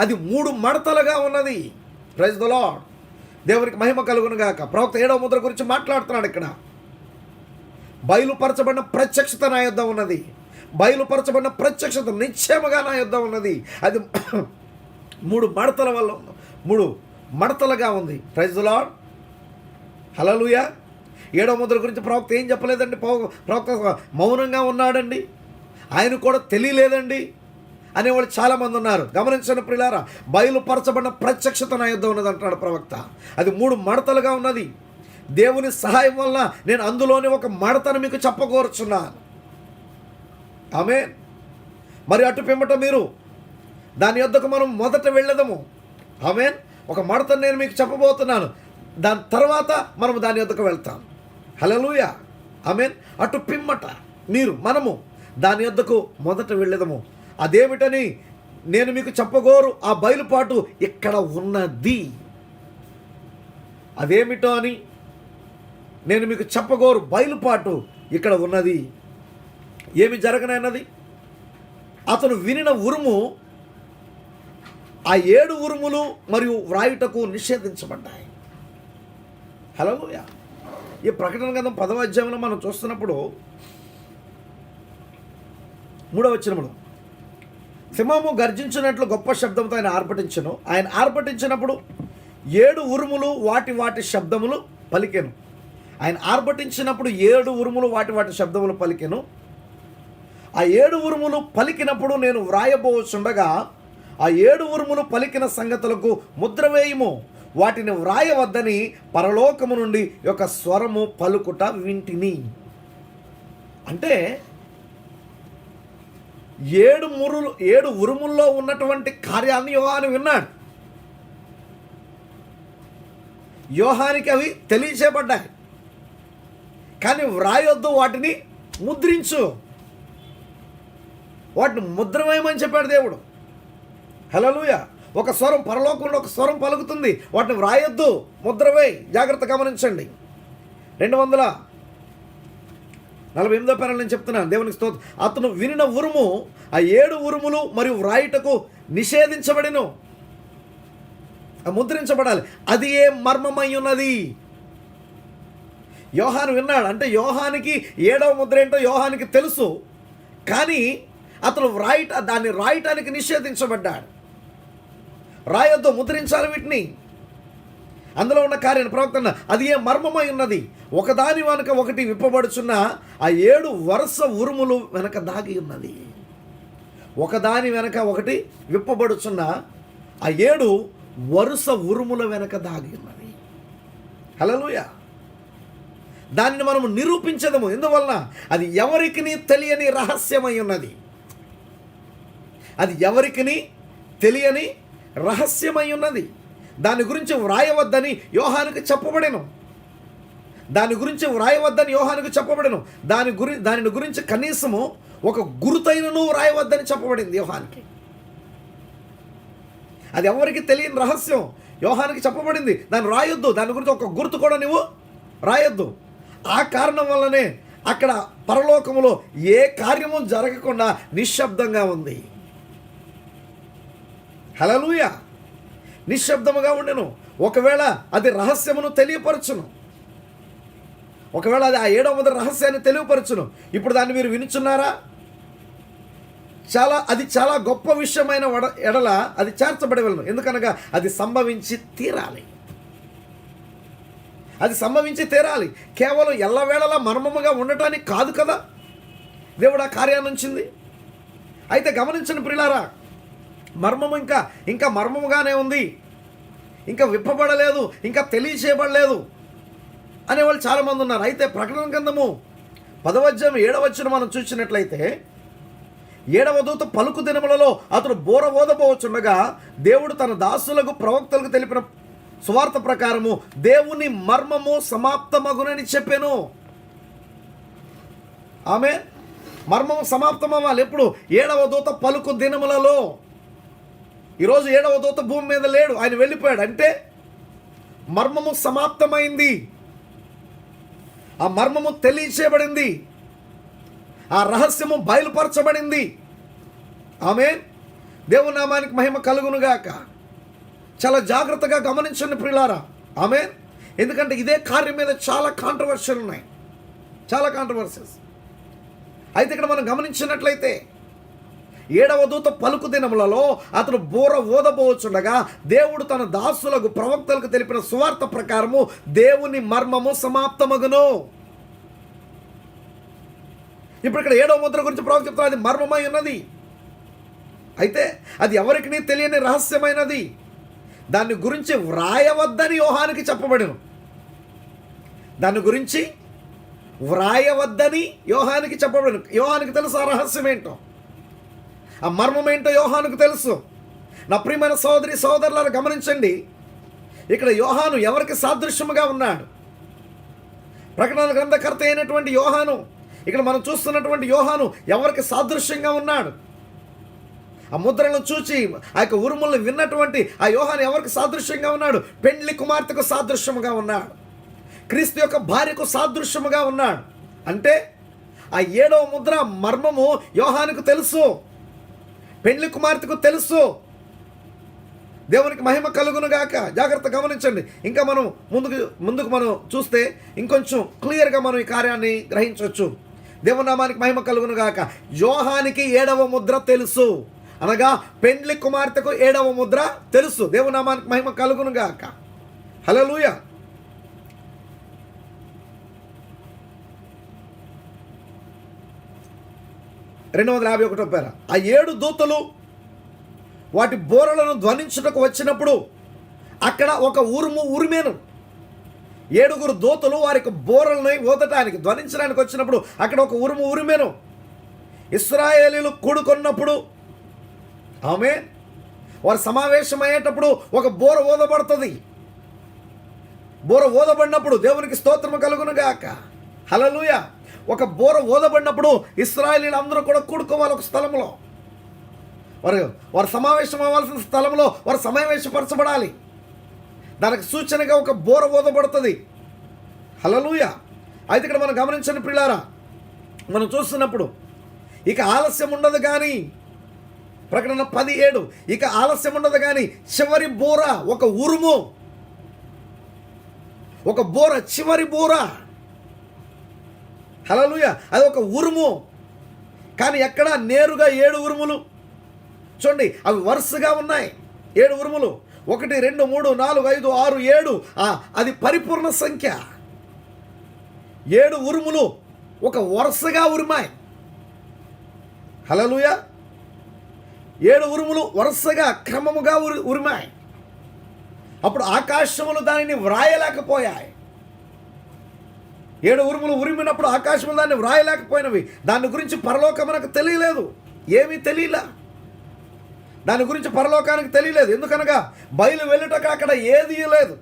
అది 3 మడతలుగా ఉన్నది. Praise the lord. దేవునికి మహిమ కలుగును గాక. ప్రవక్త 7వ ముద్ర గురించి మాట్లాడుతున్నాడు ఇక్కడ. బయలుపరచబడిన ప్రత్యక్షత నా యొద్ద ఉన్నది. బయలుపరచబడిన ప్రత్యక్షత నిశ్చయముగా నా యొద్ద ఉన్నది. అది 3 మడతల వల్ల 3 మడతలుగా ఉంది. Praise the lord. హల్లెలూయా. 7వ ముద్ర గురించి ప్రవక్త ఏం చెప్పలేదండి. ప్రవక్త మౌనంగా ఉన్నాడండి, ఆయన కూడా తెలియలేదండి అనేవాళ్ళు చాలామంది ఉన్నారు. గమనించండి ప్రియులారా, బయలుపరచబడిన ప్రత్యక్షత నా యొద్ద ఉన్నది అంటున్నాడు ప్రవక్త. అది 3 మడతలుగా ఉన్నది. దేవుని సహాయం వల్ల నేను అందులోని ఒక మడతను మీకు చెప్పకోరుచున్నాను. ఆమేన్. మరి అటు పిమ్మట మీరు దాని యొద్దకు మనం మొదట వెళ్ళదము. ఆమేన్. ఒక మడతను నేను మీకు చెప్పబోతున్నాను, దాని తర్వాత మనం దాని యొద్దకు వెళ్తాం. హల్లెలూయా. ఆమేన్. అటు పిమ్మట మనము దాని యొద్దకు మొదట వెళ్ళదము. అదేమిటని నేను మీకు చెప్పగోరు ఆ బయలుపాటు ఇక్కడ ఉన్నది. అదేమిటో అని నేను మీకు చెప్పగోరు బయలుపాటు ఇక్కడ ఉన్నది. ఏమి జరగనన్నది? అతను వినిన ఉరుము ఆ 7 ఉరుములు మరియు వ్రాయుటకు నిషేధించబడ్డాయి. హల్లెలూయా. ఈ ప్రకటన గ్రంథం 10వ అధ్యాయంలో మనం చూస్తున్నప్పుడు 3వ వచనములో సింహము గర్జించినట్లు గొప్ప శబ్దంతో ఆయన ఆర్భటించెను. ఆయన ఆర్భటించినప్పుడు 7 ఉరుములు వాటి శబ్దములు పలికెను. ఆయన ఆర్భటించినప్పుడు 7 ఉరుములు వాటి శబ్దములు పలికెను. ఆ 7 ఉరుములు పలికినప్పుడు నేను వ్రాయబోచుండగా ఆ 7 ఉరుములు పలికిన సంగతులకు ముద్ర వేయము, వాటిని వ్రాయవద్దని పరలోకము నుండి ఒక స్వరము పలుకుట వింటిని. అంటే 7 ఉరుముల్లో ఉన్నటువంటి కార్యాన్ని యోహాను విన్నాడు. యోహానికి అవి తెలియచేయబడ్డాయి. కానీ వ్రాయొద్దు, వాటిని ముద్రించు, వాటిని ముద్రమేయమని చెప్పాడు దేవుడు. హల్లెలూయా. ఒక స్వరం పరలోకంలో ఒక స్వరం పలుకుతుంది, వాటిని వ్రాయొద్దు, ముద్రవేయ్. జాగ్రత్త గమనించండి. 248వ పేరాలు నేను చెప్తున్నాను. దేవునికి స్తోత్రం. అతను వినిన ఉరుము ఆ 7 ఉరుములు మరియు వ్రాయుటకు నిషేధించబడిను, ముద్రించబడాలి. అది ఏ మర్మమై ఉన్నది? యోహాను విన్నాడు. అంటే యోహానికి 7వ ముద్ర ఏంటో యోహానికి తెలుసు. కానీ అతను దాన్ని రాయటానికి నిషేధించబడ్డాడు. రాయొద్దు, ముద్రించాలి వీటిని. అందులో ఉన్న కార్యాన్ని ప్రవక్త అది ఏ మర్మమై ఉన్నది? ఒకదాని వెనక ఒకటి విప్పబడుచున్న ఆ 7 వరుస ఉరుములు వెనక దాగి ఉన్నది. ఒకదాని వెనక ఒకటి విప్పబడుచున్న ఆ 7 వరుస ఉరుముల వెనక దాగి ఉన్నది. హల్లెలూయా. దానిని మనము నిరూపించదము. ఎందువలన అది ఎవరికి తెలియని రహస్యమై ఉన్నది. అది ఎవరికి తెలియని రహస్యమై ఉన్నది. దాని గురించి వ్రాయవద్దని యోహానుకు చెప్పబడెను. దాని గురించి కనీసము ఒక గురుతైనను వ్రాయవద్దని చెప్పబడింది యోహానికి. అది ఎవరికి తెలియని రహస్యం, యోహానికి చెప్పబడింది. దాన్ని రాయొద్దు, దాని గురించి ఒక గుర్తు కూడా నువ్వు రాయొద్దు. ఆ కారణం వల్లనే అక్కడ పరలోకములో ఏ కార్యము జరగకుండా నిశ్శబ్దంగా ఉంది. హల్లెలూయా. నిశ్శబ్దముగా ఉండెను. ఒకవేళ అది రహస్యమును తెలియపరచును, ఒకవేళ అది ఆ 7వ ముద్ర రహస్యాన్ని తెలియపరచును. ఇప్పుడు దాన్ని మీరు వినుచున్నారా? అది చాలా గొప్ప విషయమైన ఎడల అది చేర్చబడవలను. ఎందుకనగా అది సంభవించి తీరాలి. కేవలం ఎల్లవేళలా మర్మముగా ఉండటానికి కాదు కదా దేవుడు ఆ కార్యాన్ని ఉంచింది. అయితే గమనించండి ప్రియులారా, మర్మము ఇంకా మర్మముగానే ఉంది, ఇంకా విప్పబడలేదు, ఇంకా తెలియచేయబడలేదు అనేవాళ్ళు చాలామంది ఉన్నారు. అయితే ప్రకటన గ్రంథము 10వ అధ్యాయం 7వ వచనం మనం చూసినట్లయితే 7వ దూత పలుకు దినములలో అతడు బోర ఓదబోచుండగా దేవుడు తన దాసులకు ప్రవక్తలకు తెలిపిన సువార్త ప్రకారము దేవుని మర్మము సమాప్తమగునని చెప్పాను. ఆమె మర్మము సమాప్తమవ్వాలి. ఎప్పుడు? 7వ దూత పలుకు దినములలో. ఈరోజు 7వ దూత భూమి మీద లేడు, ఆయన వెళ్ళిపోయాడు. అంటే మర్మము సమాప్తమైంది, ఆ మర్మము తెలియచేయబడింది, ఆ రహస్యము బయలుపరచబడింది. ఆమేన్. దేవుని నామానికి మహిమ కలుగునుగాక. చాలా జాగ్రత్తగా గమనించండి ప్రియులారా. ఆమేన్. ఎందుకంటే ఇదే కార్యం మీద చాలా కాంట్రవర్షియల్ ఉన్నాయి, చాలా కాంట్రవర్సీస్. అయితే ఇక్కడ మనం గమనించినట్లయితే 7వ దూత పలుకు దినములలో అతడు బోర ఓదబోచుండగా దేవుడు తన దాసులకు ప్రవక్తలకు తెలిపిన సువార్త ప్రకారము దేవుని మర్మము సమాప్తమగును. ఇప్పుడు ఇక్కడ 7వ ముద్ర గురించి ప్రవక్త చెప్తున్నారు, అది మర్మమై ఉన్నది. అయితే అది ఎవరికి తెలియని రహస్యమైనది. దాని గురించి వ్రాయవద్దని యోహానికి చెప్పబడిను. దాని గురించి వ్రాయవద్దని యోహానికి చెప్పబడిను. యోహానికి తెలుసు ఆ రహస్యం ఏంటో, ఆ మర్మం ఏంటో యోహానుకు తెలుసు. నా ప్రియమైన సోదరి సోదరులను గమనించండి. ఇక్కడ యోహాను ఎవరికి సాదృశ్యముగా ఉన్నాడు? ప్రకటన గ్రంథకర్త అయినటువంటి యోహాను, ఇక్కడ మనం చూస్తున్నటువంటి యోహాను ఎవరికి సాదృశ్యంగా ఉన్నాడు? ఆ ముద్రలను చూచి ఆ యొక్క ఉరుములను విన్నటువంటి ఆ యోహాను ఎవరికి సాదృశ్యంగా ఉన్నాడు? పెండ్లి కుమార్తెకు సాదృశ్యముగా ఉన్నాడు, క్రీస్తు యొక్క భార్యకు సాదృశ్యముగా ఉన్నాడు. అంటే ఆ 7వ ముద్ర మర్మము యోహానుకు తెలుసు, పెండ్లి కుమార్తెకు తెలుసు. దేవునికి మహిమ కలుగునుగాక. జాగ్రత్త గమనించండి. ఇంకా మనం ముందుకు మనం చూస్తే ఇంకొంచెం క్లియర్గా మనం ఈ కార్యాన్ని గ్రహించవచ్చు. దేవుని నామానికి మహిమ కలుగునుగాక. యోహానికి 7వ ముద్ర తెలుసు, అనగా పెండ్లి కుమార్తెకు 7వ ముద్ర తెలుసు. దేవుని నామానికి మహిమ కలుగునుగాక. హల్లెలూయా. ఆ 7 దూతలు వాటి బోరలను ధ్వనించుటకు వచ్చినప్పుడు అక్కడ ఒక ఉరిమేను. 7 దూతలు వారికి బోరలను ఊదటానికి ధ్వనించడానికి వచ్చినప్పుడు అక్కడ ఒక ఉరిమేను. ఇశ్రాయేలీలు కూడుకున్నప్పుడు ఆమేన్, వారు సమావేశమయ్యేటప్పుడు ఒక బోర ఊదబడుతుంది. బోర ఊదబడినప్పుడు దేవునికి స్తోత్రము కలుగునుగాక. హల్లెలూయా. ఒక బోర ఊదబడినప్పుడు ఇశ్రాయేలీలు అందరూ కూడా కూడుకోవాలి ఒక స్థలంలో. వారు సమావేశం అవ్వాల్సిన స్థలంలో వారు సమావేశపరచబడాలి. దానికి సూచనగా ఒక బోర ఊదబడుతుంది. హల్లెలూయా. అయితే ఇక్కడ మనం గమనించండి ప్రియులారా, మనం చూస్తున్నప్పుడు ఇక ఆలస్యం ఉండదు కానీ, ప్రకటన 10:7, ఇక ఆలస్యం ఉండదు కానీ చివరి బోర, ఒక ఉరుము, ఒక బోర, చివరి బోర. హల్లెలూయా. అది ఒక ఉరుము, కానీ ఎక్కడ నేరుగా 7 ఉరుములు చూడండి, అవి వరుసగా ఉన్నాయి. 7 ఉరుములు, 1 2 3 4 5 6 7, అది పరిపూర్ణ సంఖ్య. 7 ఉరుములు ఒక వరుసగా ఉరిమాయి. హల్లెలూయా. 7 ఉరుములు వరుసగా క్రమముగా ఉరిమాయి. అప్పుడు ఆకాశములు దానిని వ్రాయలేకపోయాయి. 7 ఉరుములు ఉరిమినప్పుడు ఆకాశములు దాన్ని వ్రాయలేకపోయినవి. దాని గురించి పరలోకమునకు తెలియలేదు, ఏమీ తెలియలే. దాని గురించి పరలోకానికి తెలియలేదు. ఎందుకనగా బయలు వెళ్ళుటకు అక్కడ ఏదీ లేదు.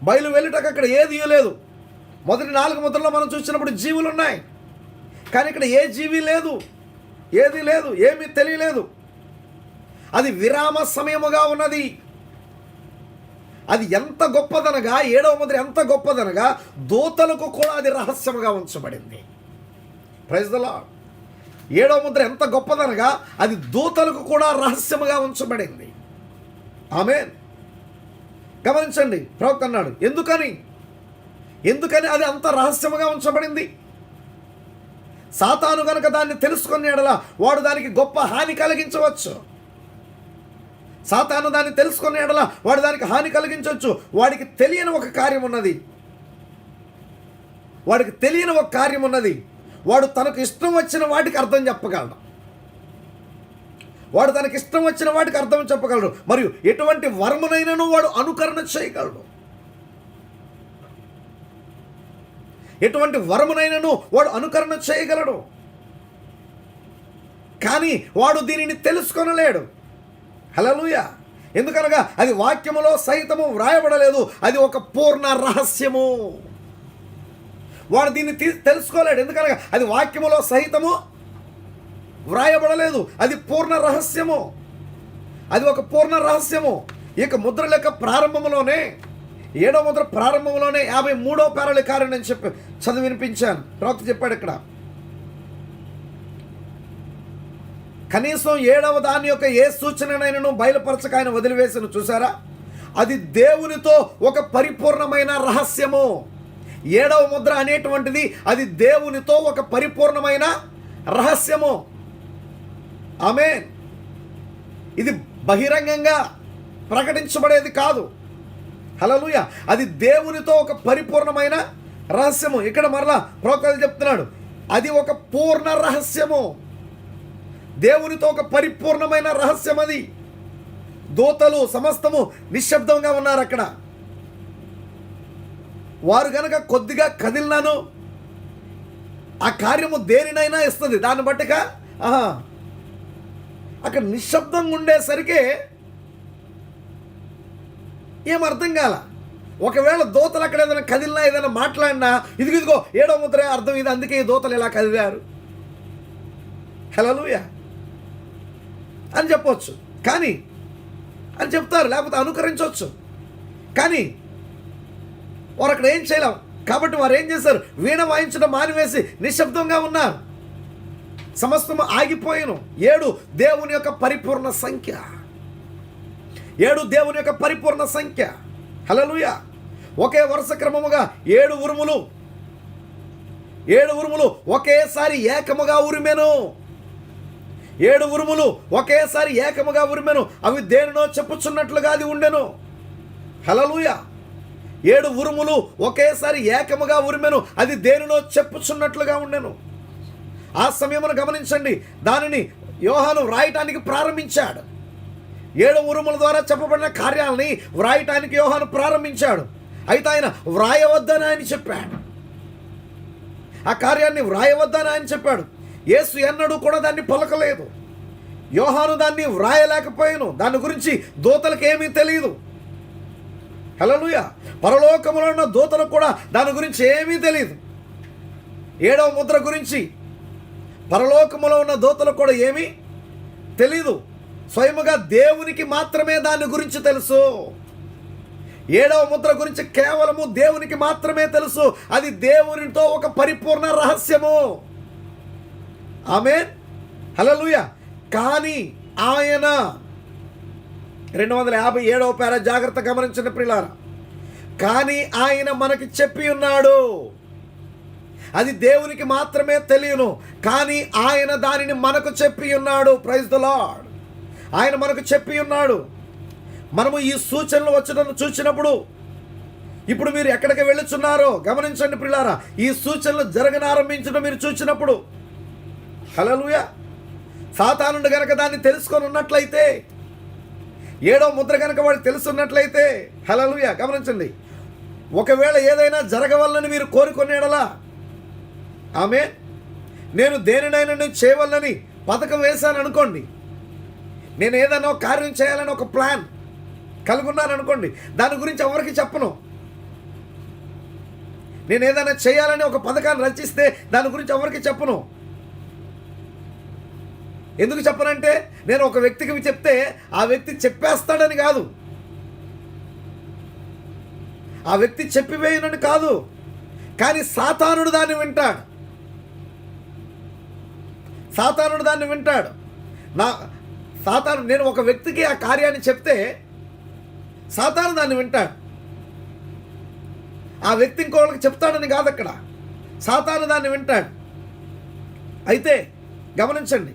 బయలు వెళ్ళుటకు అక్కడ ఏదీ లేదు. మొదటి 4 ముద్రలో మనం చూసినప్పుడు జీవులు ఉన్నాయి, కానీ ఇక్కడ ఏ జీవి లేదు, ఏదీ లేదు, ఏమీ తెలియలేదు. అది విరామ సమయముగా ఉన్నది. అది ఎంత గొప్పదనగా, 7వ ముద్ర ఎంత గొప్పదనగా దూతలకు కూడా అది రహస్యముగా ఉంచబడింది. Praise the lord. 7వ ముద్ర ఎంత గొప్పదనగా అది దూతలకు కూడా రహస్యముగా ఉంచబడింది. ఆమేన్. గమనించండి, ప్రవక్త అన్నాడు, ఎందుకని అది అంత రహస్యముగా ఉంచబడింది? సాతాను గనుక దాన్ని తెలుసుకునే యెడల వాడు దానికి గొప్ప హాని కలిగించవచ్చు. సాతాను దాన్ని తెలుసుకునే యెడల వాడు దానికి హాని కలిగించవచ్చు. వాడికి తెలియని ఒక కార్యం ఉన్నది. వాడు తనకు ఇష్టం వచ్చిన వాటికి అర్థం చెప్పగలడు. మరియు ఎటువంటి వరమునైనను వాడు అనుకరణ చేయగలడు. కానీ వాడు దీనిని తెలుసుకొనలేడు. హల్లెలూయా. ఎందుకనగా అది వాక్యములో సహితము వ్రాయబడలేదు, అది ఒక పూర్ణ రహస్యము. వాడు దీన్ని తెలుసుకోలేడు, ఎందుకనగా అది వాక్యములో సహితము వ్రాయబడలేదు, అది పూర్ణ రహస్యము. అది ఒక పూర్ణ రహస్యము. ఇక ముద్ర లెక్క ప్రారంభంలోనే 7వ ముద్ర ప్రారంభంలోనే 53వ పేరాల కార్యం నేను చదివి వినిపించాను. ప్రవక్త చెప్పాడు ఇక్కడ, కనీసం 7వ దాని యొక్క ఏ సూచననైనను బయలుపరచక ఆయన వదిలివేసిన. చూసారా, అది దేవునితో ఒక పరిపూర్ణమైన రహస్యము. 7వ ముద్ర అనేటువంటిది అది దేవునితో ఒక పరిపూర్ణమైన రహస్యము. ఆమేన్. ఇది బహిరంగంగా ప్రకటించబడేది కాదు. హల్లెలూయా. అది దేవునితో ఒక పరిపూర్ణమైన రహస్యము. ఇక్కడ మరలా ప్రవక్త చెప్తున్నాడు, అది ఒక పూర్ణ రహస్యము. దేవునితో ఒక పరిపూర్ణమైన రహస్యం అది. దూతలు సమస్తము నిశ్శబ్దంగా ఉన్నారు అక్కడ. వారు గనక కొద్దిగా కదిలినాను ఆ కార్యము దేనినైనా ఇస్తుంది. దాన్ని బట్టిగా అక్కడ నిశ్శబ్దంగా ఉండేసరికి ఏం అర్థం కాల. ఒకవేళ దూతలు అక్కడ ఏదైనా కదిలినా ఏదైనా మాట్లాడినా ఇదిగో 7వ ముద్ర అర్థం ఇది, అందుకే ఈ దూతలు ఇలా కదిలారు హల్లెలూయా అని చెప్పవచ్చు. కానీ అని చెప్తారు, లేకపోతే అనుకరించవచ్చు. కానీ వారు అక్కడ ఏం చేయలేం. కాబట్టి వారు ఏం చేశారు, వీణ వాయించడం మానివేసి నిశ్శబ్దంగా ఉన్నారు. సమస్తము ఆగిపోయాను. 7 దేవుని యొక్క పరిపూర్ణ సంఖ్య. 7 దేవుని యొక్క పరిపూర్ణ సంఖ్య. హల్లెలూయా. ఒకే వరుస క్రమముగా 7 ఉరుములు, 7 ఉరుములు ఒకేసారి ఏకముగా ఉరిమెను. 7 ఉరుములు ఒకేసారి ఏకముగా ఉరిమెను. అవి దేనినో చెప్పుచున్నట్లుగా అది ఉండెను. హల్లెలూయా. 7 ఉరుములు ఒకేసారి ఏకముగా ఉరిమెను. అది దేనినో చెప్పుచున్నట్లుగా ఉండెను. ఆ సమయమును గమనించండి, దానిని యోహాను వ్రాయటానికి ప్రారంభించాడు. 7 ఉరుముల ద్వారా చెప్పబడిన కార్యాలని వ్రాయటానికి యోహాను ప్రారంభించాడు. అయితే ఆయన వ్రాయవద్దని ఆయన చెప్పాడు. ఆ కార్యాన్ని వ్రాయవద్దని ఆయన చెప్పాడు. యేసు ఎన్నడూ కూడా దాన్ని పలకలేదు. యోహాను దాన్ని వ్రాయలేకపోయాను. దాని గురించి దూతలకు ఏమీ తెలియదు. హల్లెలూయా. పరలోకములో ఉన్న దూతలకు కూడా దాని గురించి ఏమీ తెలియదు. 7వ ముద్ర గురించి పరలోకములో ఉన్న దూతలకు కూడా ఏమీ తెలీదు. స్వయముగా దేవునికి మాత్రమే దాని గురించి తెలుసు. 7వ ముద్ర గురించి కేవలము దేవునికి మాత్రమే తెలుసు. అది దేవునితో ఒక పరిపూర్ణ రహస్యము. ఆమేన్. హల్లెలూయా. కానీ ఆయన 257వ పేర జాగ్రత్త గమనించిన ప్రియులారా, కానీ ఆయన మనకి చెప్పి ఉన్నాడు. అది దేవునికి మాత్రమే తెలియను, కానీ ఆయన దానిని మనకు చెప్పి ఉన్నాడు. Praise the lord. ఆయన మనకు చెప్పి ఉన్నాడు. మనము ఈ సూచనలు వచ్చడం చూసినప్పుడు, ఇప్పుడు మీరు ఎక్కడికి వెళ్ళుచున్నారో గమనించండి ప్రియులారా. ఈ సూచనలు జరగనారంభించడం మీరు చూసినప్పుడు, హల్లెలూయా, సాతానుడు గనక దాన్ని తెలుసుకొని ఉన్నట్లయితే, 7వ ముద్ర కనుక వాడు తెలుసున్నట్లయితే, హల్లెలూయా, గమనించండి, ఒకవేళ ఏదైనా జరగవల్లని మీరు కోరుకునేడలా, ఆమె నేను దేనినైనా నేను చేయవల్లని పథకం వేశాను అనుకోండి, నేను ఏదైనా ఒక కార్యం చేయాలని ఒక ప్లాన్ కలుగున్నాను అనుకోండి, దాని గురించి ఎవరికి చెప్పను. నేను ఏదైనా చేయాలని ఒక పథకాన్ని రచిస్తే దాని గురించి ఎవరికి చెప్పను. ఎందుకు చెప్పనంటే, నేను ఒక వ్యక్తికి చెప్తే ఆ వ్యక్తి చెప్పేస్తాడని కాదు, ఆ వ్యక్తి చెప్పివేయనని కాదు, కానీ సాతానుడు దాన్ని వింటాడు. సాతానుడు దాన్ని వింటాడు. నేను ఒక వ్యక్తికి ఆ కార్యాన్ని చెప్తే సాతాను దాన్ని వింటాడు. ఆ వ్యక్తి ఇంకోళ్ళకి చెప్తాడని కాదు, అక్కడ సాతాను దాన్ని వింటాడు. అయితే గమనించండి,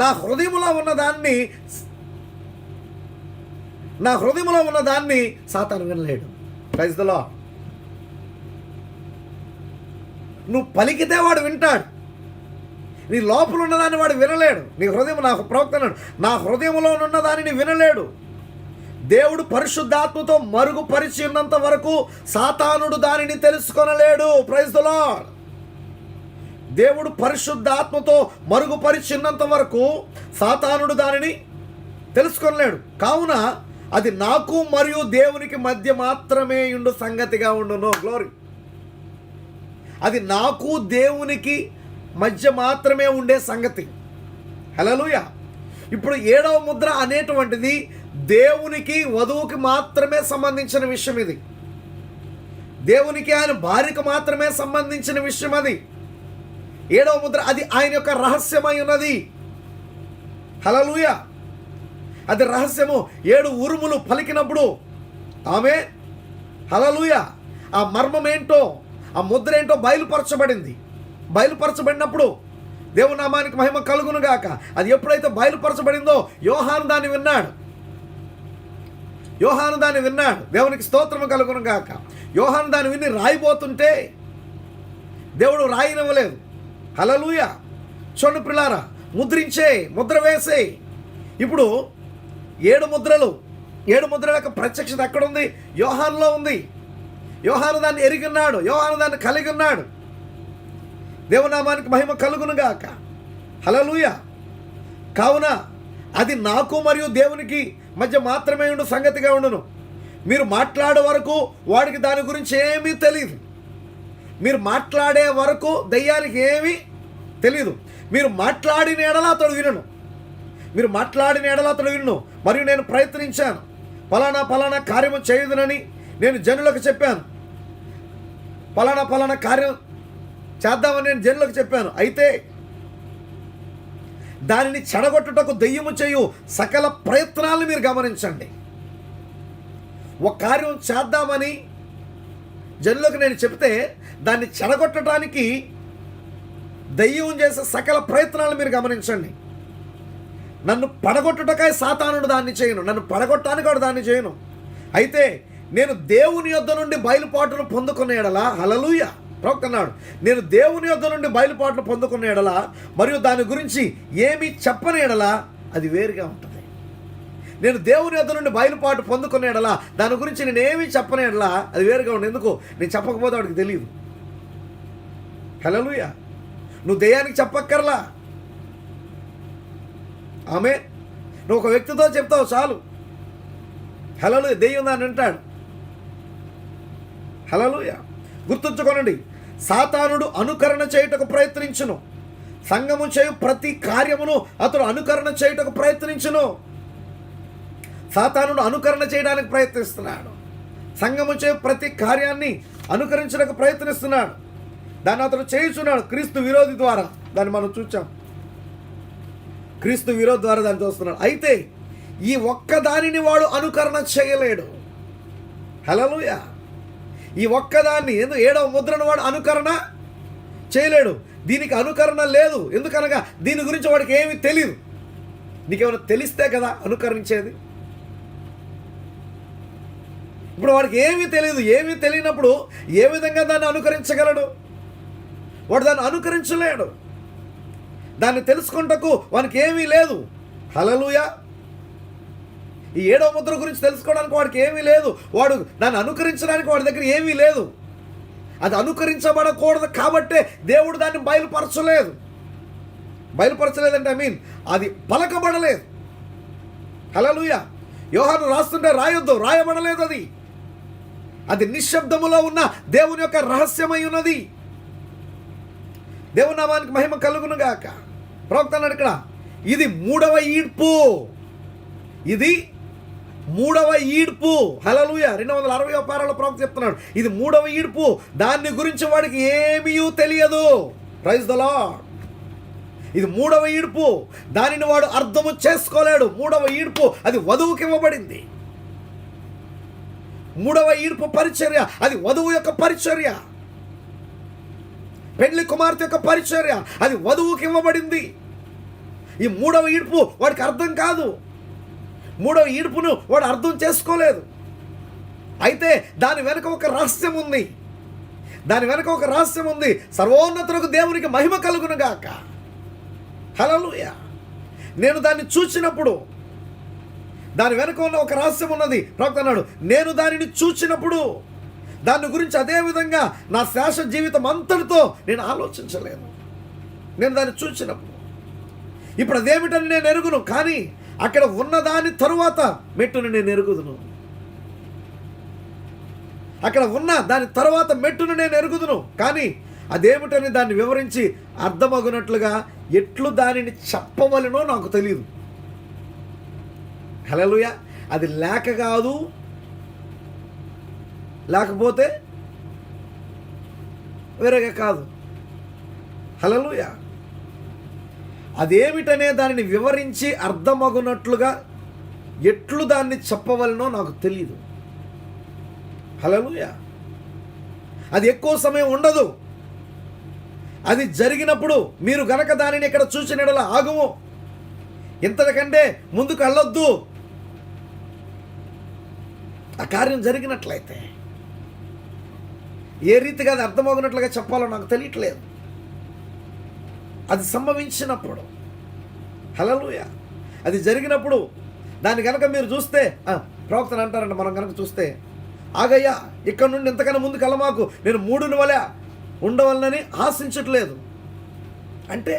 నా హృదయంలో ఉన్నదాన్ని సాతాను వినలేడు. Praise the lord. నువ్వు పలికితే వాడు వింటాడు, నీ లోపల ఉన్నదాన్ని వాడు వినలేడు. నీ హృదయం, నా ప్రవక్త అన్నాడు, నా హృదయంలో ఉన్నదాన్ని వినలేడు. దేవుడు పరిశుద్ధాత్మతో మరుగుపరిచి ఉన్నంత వరకు సాతానుడు దానిని తెలుసుకొనలేడు. Praise the lord. దేవుడు పరిశుద్ధాత్మతో మరుగుపరిచినంత వరకు సాతానుడు దానిని తెలుసుకొనలేడు. కావున అది నాకు మరియు దేవునికి మధ్య మాత్రమే ఉండు సంగతిగా ఉండును. గ్లోరీ. అది నాకు దేవునికి మధ్య మాత్రమే ఉండే సంగతి. హల్లెలూయా. ఇప్పుడు 7వ ముద్ర అనేటువంటిది దేవునికి వధువుకి మాత్రమే సంబంధించిన విషయం. ఇది దేవునికి ఆయన భార్యకు మాత్రమే సంబంధించిన విషయం. అది 7వ ముద్ర, అది ఆయన యొక్క రహస్యమై ఉన్నది. హల్లెలూయా. అది రహస్యము. 7 ఉరుములు పలికినప్పుడు ఆమె హల్లెలూయా ఆ మర్మం ఏంటో, ఆ ముద్ర ఏంటో బయలుపరచబడింది. బయలుపరచబడినప్పుడు దేవుని నామానికి మహిమ కలుగును గాక. అది ఎప్పుడైతే బయలుపరచబడిందో యోహాను దాన్ని విన్నాడు. దేవునికి స్తోత్రము కలుగును గాక. యోహాను దాన్ని విని రాయిపోతుంటే దేవుడు రాయినివ్వలేదు. హల్లెలూయా. చూడండి ప్రియులారా, ముద్ర వేసే. ఇప్పుడు 7 ముద్రల యొక్క ప్రత్యక్షత ఎక్కడుంది? యోహానులో ఉంది. యోహాను దాన్ని ఎరిగి ఉన్నాడు. యోహాను దాన్ని కలిగి ఉన్నాడు. దేవునామానికి మహిమ కలుగును గాక. హల్లెలూయా. కావున అది నాకు మరియు దేవునికి మధ్య మాత్రమే ఉండు సంగతిగా ఉండును. మీరు మాట్లాడే వరకు వాడికి దాని గురించి ఏమీ తెలియదు. మీరు మాట్లాడే వరకు దయ్యానికి ఏమీ తెలియదు. మీరు మాట్లాడిన ఎడల అతడు వినను. మరియు నేను ప్రయత్నించాను, పలానా కార్యము చేయదునని నేను జనులకు చెప్పాను. పలానా కార్యం చేద్దామని నేను జనులకు చెప్పాను. అయితే దానిని చెడగొట్టుటకు దెయ్యము చేయు సకల ప్రయత్నాలను మీరు గమనించండి. ఒక కార్యం చేద్దామని జనులకు నేను చెప్తే దాన్ని చెడగొట్టడానికి దెయ్యం చేసే సకల ప్రయత్నాలు మీరు గమనించండి. నన్ను పడగొట్టుటకై సాతానుడు దాన్ని చేయను, నన్ను పడగొట్టడానికి వాడు దాన్ని చేయను. అయితే నేను దేవుని యొద్ద నుండి బయలుపాటును పొందుకున్న ఎడల, హల్లెలూయా, ప్రవక్త అన్నాడు, నేను దేవుని యొద్ద నుండి బయలుపాటును పొందుకున్న ఎడల మరియు దాని గురించి ఏమీ చెప్పని ఎడల అది వేరుగా ఉంటుంది. నేను దేవుని యొద్ద నుండి బయలుపాటు పొందుకున్న ఎడల దాని గురించి నేను ఏమీ చెప్పని ఎడల అది వేరుగా ఉంటుంది. ఎందుకు? నేను చెప్పకపోతే వాడికి తెలియదు. హల్లెలూయా. నువ్వు దెయ్యానికి చెప్పక్కర్లా. ఆమె నువ్వు ఒక వ్యక్తితో చెప్తావు చాలు. హల్లెలూయా. దెయ్యం దాన్ని వింటాడు. హల్లెలూయా. గుర్తుంచుకోనండి, సాతానుడు అనుకరణ చేయుటకు ప్రయత్నించును. సంఘము చేయు ప్రతి కార్యమును అతడు అనుకరణ చేయుటకు ప్రయత్నించును. సాతానుడు అనుకరణ చేయడానికి ప్రయత్నిస్తున్నాడు. సంఘము చేయు ప్రతి కార్యాన్ని అనుకరించడానికి ప్రయత్నిస్తున్నాడు. దాన్ని అతడు చేయుచున్నాడు క్రీస్తు విరోధి ద్వారా. దాన్ని మనం చూచాం. క్రీస్తు విరోధి ద్వారా దాన్ని చూస్తున్నాడు. అయితే ఈ ఒక్క దానిని వాడు అనుకరణ చేయలేడు. హల్లెలూయా. ఈ ఒక్కదాన్ని 7వ ముద్రను వాడు అనుకరణ చేయలేడు. దీనికి అనుకరణ లేదు. ఎందుకనగా దీని గురించి వాడికి ఏమీ తెలియదు. నీకేమైనా తెలిస్తే కదా అనుకరించేది. ఇప్పుడు వాడికి ఏమీ తెలియదు. ఏమీ తెలియనప్పుడు ఏ విధంగా దాన్ని అనుకరించగలడు? వాడు దాన్ని అనుకరించలేడు. దాన్ని తెలుసుకుంటకు వానికి ఏమీ లేదు. హల్లెలూయా. ఈ 7వ ముద్ర గురించి తెలుసుకోవడానికి వాడికి ఏమీ లేదు. వాడు దాన్ని అనుకరించడానికి వాడి దగ్గర ఏమీ లేదు. అది అనుకరించబడకూడదు కాబట్టే దేవుడు దాన్ని బయలుపరచలేదంటే అది పలకబడలేదు. హల్లెలూయా. యోహాను రాస్తుంటే రాయబడలేదు. అది నిశ్శబ్దములో ఉన్న దేవుని యొక్క రహస్యమై ఉన్నది. దేవుని నామానికి మహిమ కలుగును గాక. ప్రవక్త అన్నాడు ఇక్కడ, ఇది 3వ ఈడ్పు. ఇది 3వ ఈడ్పు. హల్లెలూయా. 260వ పారాలో ప్రవక్త చెప్తున్నాడు, ఇది 3వ ఈడ్పు. దాన్ని గురించి వాడికి ఏమీ తెలియదు. Praise the lord. ఇది 3వ ఈడ్పు. దానిని వాడు అర్థము చేసుకోలేడు. 3వ ఈడ్పు అది వధువుకి ఇవ్వబడింది. 3వ ఈడ్పు పరిచర్య అది వధువు యొక్క పరిచర్య. పెళ్లి కుమార్తె యొక్క పరిచర్య అది వధువుకి ఇవ్వబడింది. ఈ 3వ ఈడ్పు వాడికి అర్థం కాదు. 3వ ఈడ్పును వాడు అర్థం చేసుకోలేదు. అయితే దాని వెనుక ఒక రహస్యం ఉంది. సర్వోన్నతులకు దేవునికి మహిమ కలుగును గాక. హల్లెలూయా. నేను దాన్ని చూచినప్పుడు దాని వెనుక ఉన్న ఒక రహస్యం ఉన్నది. ప్రవక్త అన్నాడు, నేను దానిని చూచినప్పుడు దాని గురించి అదే విధంగా నా శేష జీవితం అంతటితో నేను ఆలోచించలేను. నేను దాన్ని చూసినప్పుడు. ఇప్పుడు అదేమిటని నేను ఎరుగును, కానీ అక్కడ ఉన్నదాని తరువాత మెట్టును నేను ఎరుగుదును. అక్కడ ఉన్న దాని తర్వాత మెట్టును నేను ఎరుగుదును, కానీ అదేమిటని దాన్ని వివరించి అర్థమగునట్లుగా ఎట్లు దానిని చెప్పవలనో నాకు తెలియదు. హల్లెలూయా. అది లేక కాదు, లేకపోతే వేరేగా కాదు. హల్లెలూయా. అదేమిటనే దానిని వివరించి అర్థమగునట్లుగా ఎట్లు దాన్ని చెప్పవలనో నాకు తెలియదు. హల్లెలూయా. అది ఎక్కువ సమయం ఉండదు. అది జరిగినప్పుడు మీరు గనక దానిని ఇక్కడ చూసిన యెడల ఆగుము, ఇంతకంటే ముందుకు వెళ్ళొద్దు. ఆ కార్యం జరిగినట్లయితే ఏ రీతిగా అది అర్థమవునట్లుగా చెప్పాలో నాకు తెలియట్లేదు. అది సంభవించినప్పుడు, హల్లెలూయా, అది జరిగినప్పుడు దాన్ని కనుక మీరు చూస్తే, ప్రవక్తను అంటారంట, మనం కనుక చూస్తే, ఆగయ్యా, ఇక్కడ నుండి ఇంతకన్నా ముందుకు వెళ్ళమాకు, నేను 3 వలె ఉండవాలని ఆశించట్లేదు. అంటే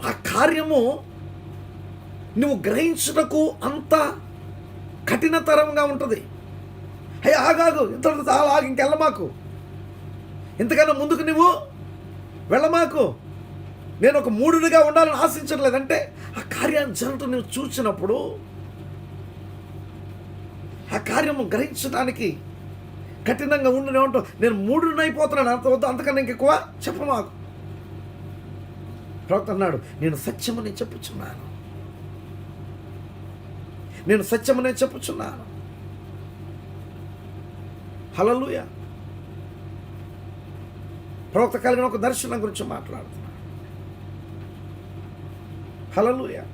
ఆ కార్యము నువ్వు గ్రహించుటకు అంత కఠినతరంగా ఉంటుంది. అయ్యా ఆగాగు, ఇంతటితో చాలా ఆగి ఇంకెళ్ళమాకు, ఇంతకన్నా ముందుకు నువ్వు వెళ్ళమాకు, నేను ఒక 3గా ఉండాలని ఆశించట్లేదు. అంటే ఆ కార్యాన్ని జరగటం నువ్వు చూసినప్పుడు ఆ కార్యము గ్రహించడానికి కఠినంగా ఉండి ఉంటావు. నేను 3 అయిపోతున్నాను, అంత వద్దు, అంతకన్నా ఇంకెక్కువ చెప్పమాకు. ప్రవక్త అన్నాడు, నేను సత్యమని చెప్పుచున్నాను, నేను సత్యమనే చెప్పుచున్నాను. హల్లెలూయా. ప్రవక్త కలిగిన ఒక దర్శనం గురించి మాట్లాడుతున్నాడు. హల్లెలూయా.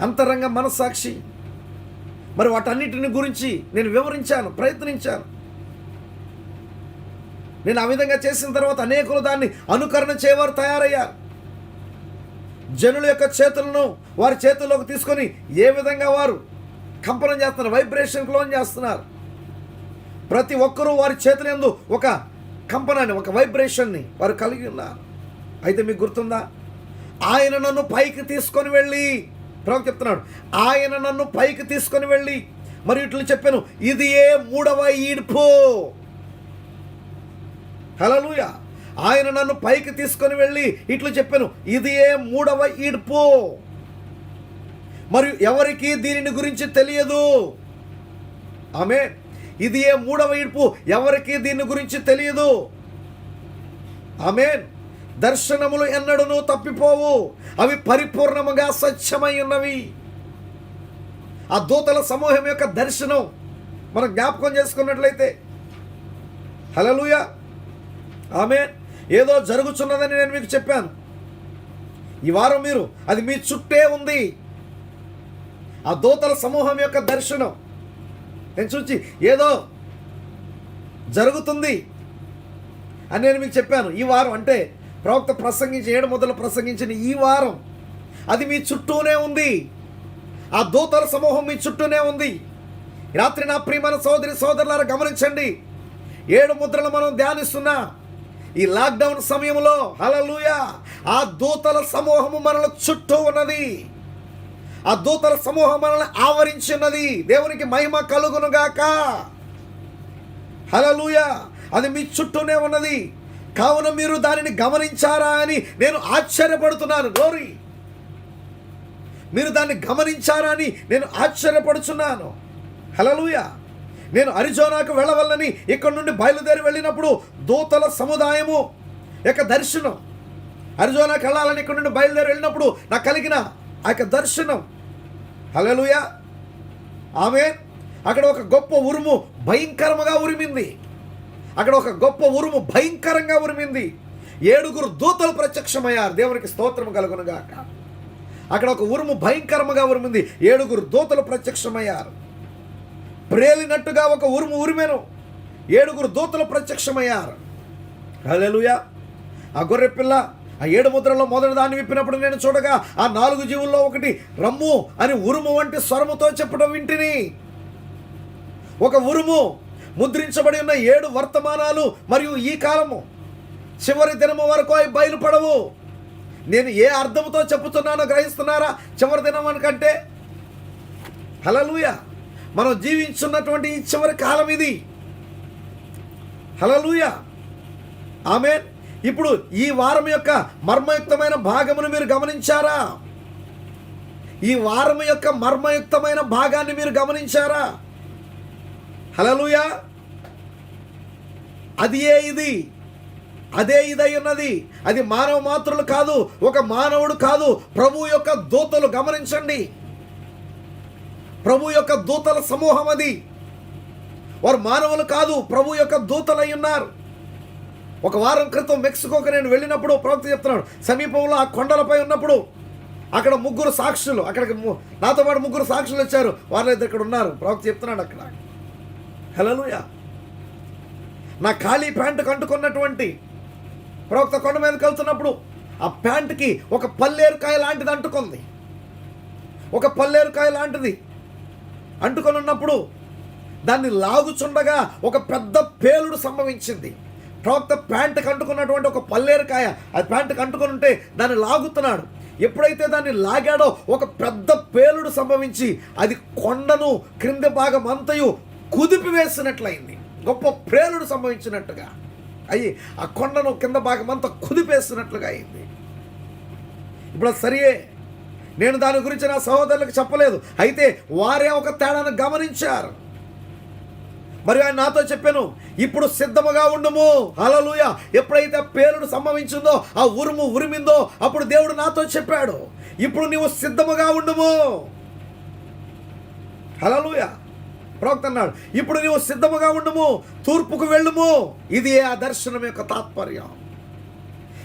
అంతరంగ మనస్సాక్షి, మరి వాటన్నిటిని గురించి నేను వివరించాను, ప్రయత్నించాను. నేను ఆ విధంగా చేసిన తర్వాత అనేకులు దాన్ని అనుకరణ చేయవారు తయారయ్యారు. జనుల యొక్క చేతులను వారి చేతుల్లోకి తీసుకొని ఏ విధంగా వారు కంపనం చేస్తున్నారు, వైబ్రేషన్కి లోన్ చేస్తున్నారు. ప్రతి ఒక్కరూ వారి చేతులందు ఒక కంపనాన్ని, ఒక వైబ్రేషన్ని వారు కలిగి ఉన్నారు. అయితే మీకు గుర్తుందా, ఆయన నన్ను పైకి తీసుకొని వెళ్ళి, ప్రవక్త చెప్తున్నాడు, ఆయన నన్ను పైకి తీసుకొని వెళ్ళి మరి ఇట్లు చెప్పాను, ఇది ఏ 3వ ఈడ్పు. హల్లెలూయా. ఆయన నన్ను పైకి తీసుకొని వెళ్ళి ఇట్లు చెప్పాను, ఇది ఏ 3వ ఈడ్పు, మరియు ఎవరికి దీనిని గురించి తెలియదు. ఆమేన్. ఇది ఏ 3వ ఈడ్పు, ఎవరికి దీని గురించి తెలియదు. ఆమేన్. దర్శనములు ఎన్నడూను తప్పిపోవు, అవి పరిపూర్ణముగా సత్యమై ఉన్నవి. ఆ దూతల సమూహం యొక్క దర్శనం మనం జ్ఞాపకం చేసుకున్నట్లయితే, హల్లెలూయా, ఆమేన్, ఏదో జరుగుతున్నదని నేను మీకు చెప్పాను. ఈ వారం మీరు అది మీ చుట్టే ఉంది. ఆ దూతల సమూహం యొక్క దర్శనం నేను చూచి ఏదో జరుగుతుంది అని నేను మీకు చెప్పాను. ఈ వారం అంటే ప్రవక్త ప్రసంగించి 7 మొదలు ప్రసంగించిన ఈ వారం అది మీ చుట్టూనే ఉంది. ఆ దూతల సమూహం మీ చుట్టూనే ఉంది. రాత్రి నా ప్రియమైన సోదరి సోదరులారా గమనించండి, 7 ముద్రలు మనం ధ్యానిస్తున్నా ఈ లాక్డౌన్ సమయంలో. హల్లెలూయా. ఆ దూతల సమూహము మనల చుట్టూ ఉన్నది. ఆ దూతల సమూహం మనల్ని ఆవరించి ఉన్నది. దేవునికి మహిమ కలుగునుగాక. హల్లెలూయా. అది మీ చుట్టూనే ఉన్నది. కావున మీరు దానిని గమనించారా అని నేను ఆశ్చర్యపడుతున్నాను. గోరి, మీరు దాన్ని గమనించారా అని నేను ఆశ్చర్యపడుచున్నాను. హల్లెలూయా. నేను అరిజోనాకు వెళ్ళవల్లని ఇక్కడ నుండి బయలుదేరి వెళ్ళినప్పుడు దూతల సముదాయము యొక్క దర్శనం, అరిజోనాకు వెళ్ళాలని ఇక్కడ నుండి బయలుదేరి వెళ్ళినప్పుడు నాకు కలిగిన ఆ యొక్క దర్శనం. హల్లెలూయా, ఆమేన్. అక్కడ ఒక గొప్ప ఉరుము భయంకరంగా ఉరిమింది. అక్కడ ఒక గొప్ప ఉరుము భయంకరంగా ఉరిమింది. 7 దూతలు ప్రత్యక్షమయ్యారు. దేవునికి స్తోత్రం కలుగునుగాక. అక్కడ ఒక ఉరుము భయంకరంగా ఉరిమింది. 7 దూతలు ప్రత్యక్షమయ్యారు. ప్రేలినట్టుగా ఒక ఉరుము ఉరిమెను. 7 దూతలు ప్రత్యక్షమయ్యారు. హల్లెలూయా. ఆ గొర్రె పిల్ల ఆ 7 ముద్రల్లో మొదటి దాన్ని విప్పినప్పుడు నేను చూడగా ఆ 4 జీవుల్లో ఒకటి రమ్ము అని ఉరుము వంటి స్వరముతో చెప్పడం వింటిని. ఒక ఉరుము ముద్రించబడి ఉన్న 7 వర్తమానాలు మరియు ఈ కాలము చివరి దినము వరకు అవి బయలుపడవు. నేను ఏ అర్థంతో చెప్పుతున్నానో గ్రహిస్తున్నారా? చివరి దినం అనుకంటే హల్లెలూయా, మనం జీవించున్నటువంటి ఈ చివరి కాలం ఇది. హల్లెలూయా, ఆమేన్. ఇప్పుడు ఈ వారం యొక్క మర్మయుక్తమైన భాగమును మీరు గమనించారా? ఈ వారం యొక్క మర్మయుక్తమైన భాగాన్ని మీరు గమనించారా? హల్లెలూయా, అదే ఇదై ఉన్నది. అది మానవ మాత్రులు కాదు, ఒక మానవుడు కాదు, ప్రభు యొక్క దూతలు. గమనించండి, ప్రభు యొక్క దూతల సమూహం అది. వారు మానవులు కాదు, ప్రభు యొక్క దూతలు అయి ఉన్నారు. ఒక వారం క్రితం మెక్సికోకి నేను వెళ్ళినప్పుడు ప్రవక్త చెప్తున్నాడు, సమీపంలో ఆ కొండలపై ఉన్నప్పుడు అక్కడ 3 సాక్షులు, అక్కడికి నాతో పాటు 3 సాక్షులు వచ్చారు. వాళ్ళు ఇక్కడ ఉన్నారు. ప్రవక్త చెప్తున్నాడు అక్కడ. హల్లెలూయా, నా ఖాళీ ప్యాంటు కంటుకున్నటువంటి ప్రవక్త కొండ మీదకి వెళ్తున్నప్పుడు ఆ ప్యాంటుకి ఒక పల్లేరుకాయ లాంటిది అంటుకుంది. ఒక పల్లేరుకాయ లాంటిది అంటుకొని ఉన్నప్పుడు దాన్ని లాగుచుండగా ఒక పెద్ద పేలుడు సంభవించింది. ప్రవక్త ప్యాంటుకి అంటుకున్నటువంటి ఒక పల్లేరుకాయ అది ప్యాంటుకి అంటుకొని ఉంటే దాన్ని లాగుతున్నాడు. ఎప్పుడైతే దాన్ని లాగాడో ఒక పెద్ద పేలుడు సంభవించి అది కొండను క్రింది భాగం అంతయు కుదిపివేసినట్లయింది. గొప్ప పేలుడు సంభవించినట్టుగా అయ్యి ఆ కొండను కింద భాగం అంతా కుదిపేసినట్లుగా అయింది. ఇప్పుడు సరియే, నేను దాని గురించి నా సహోదరులకు చెప్పలేదు. అయితే వారే ఒక తేడాను గమనించారు. మరి ఆయన నాతో చెప్పాను, ఇప్పుడు సిద్ధముగా ఉండుము. హల్లెలూయా, ఎప్పుడైతే పేలుడు సంభవించిందో, ఆ ఉరుము ఉరిమిందో, అప్పుడు దేవుడు నాతో చెప్పాడు, ఇప్పుడు నీవు సిద్ధముగా ఉండుము. హల్లెలూయా, ప్రవక్త అన్నాడు, ఇప్పుడు నీవు సిద్ధముగా ఉండుము, తూర్పుకు వెళ్ళుము. ఇది ఆ దర్శనం యొక్క తాత్పర్యం.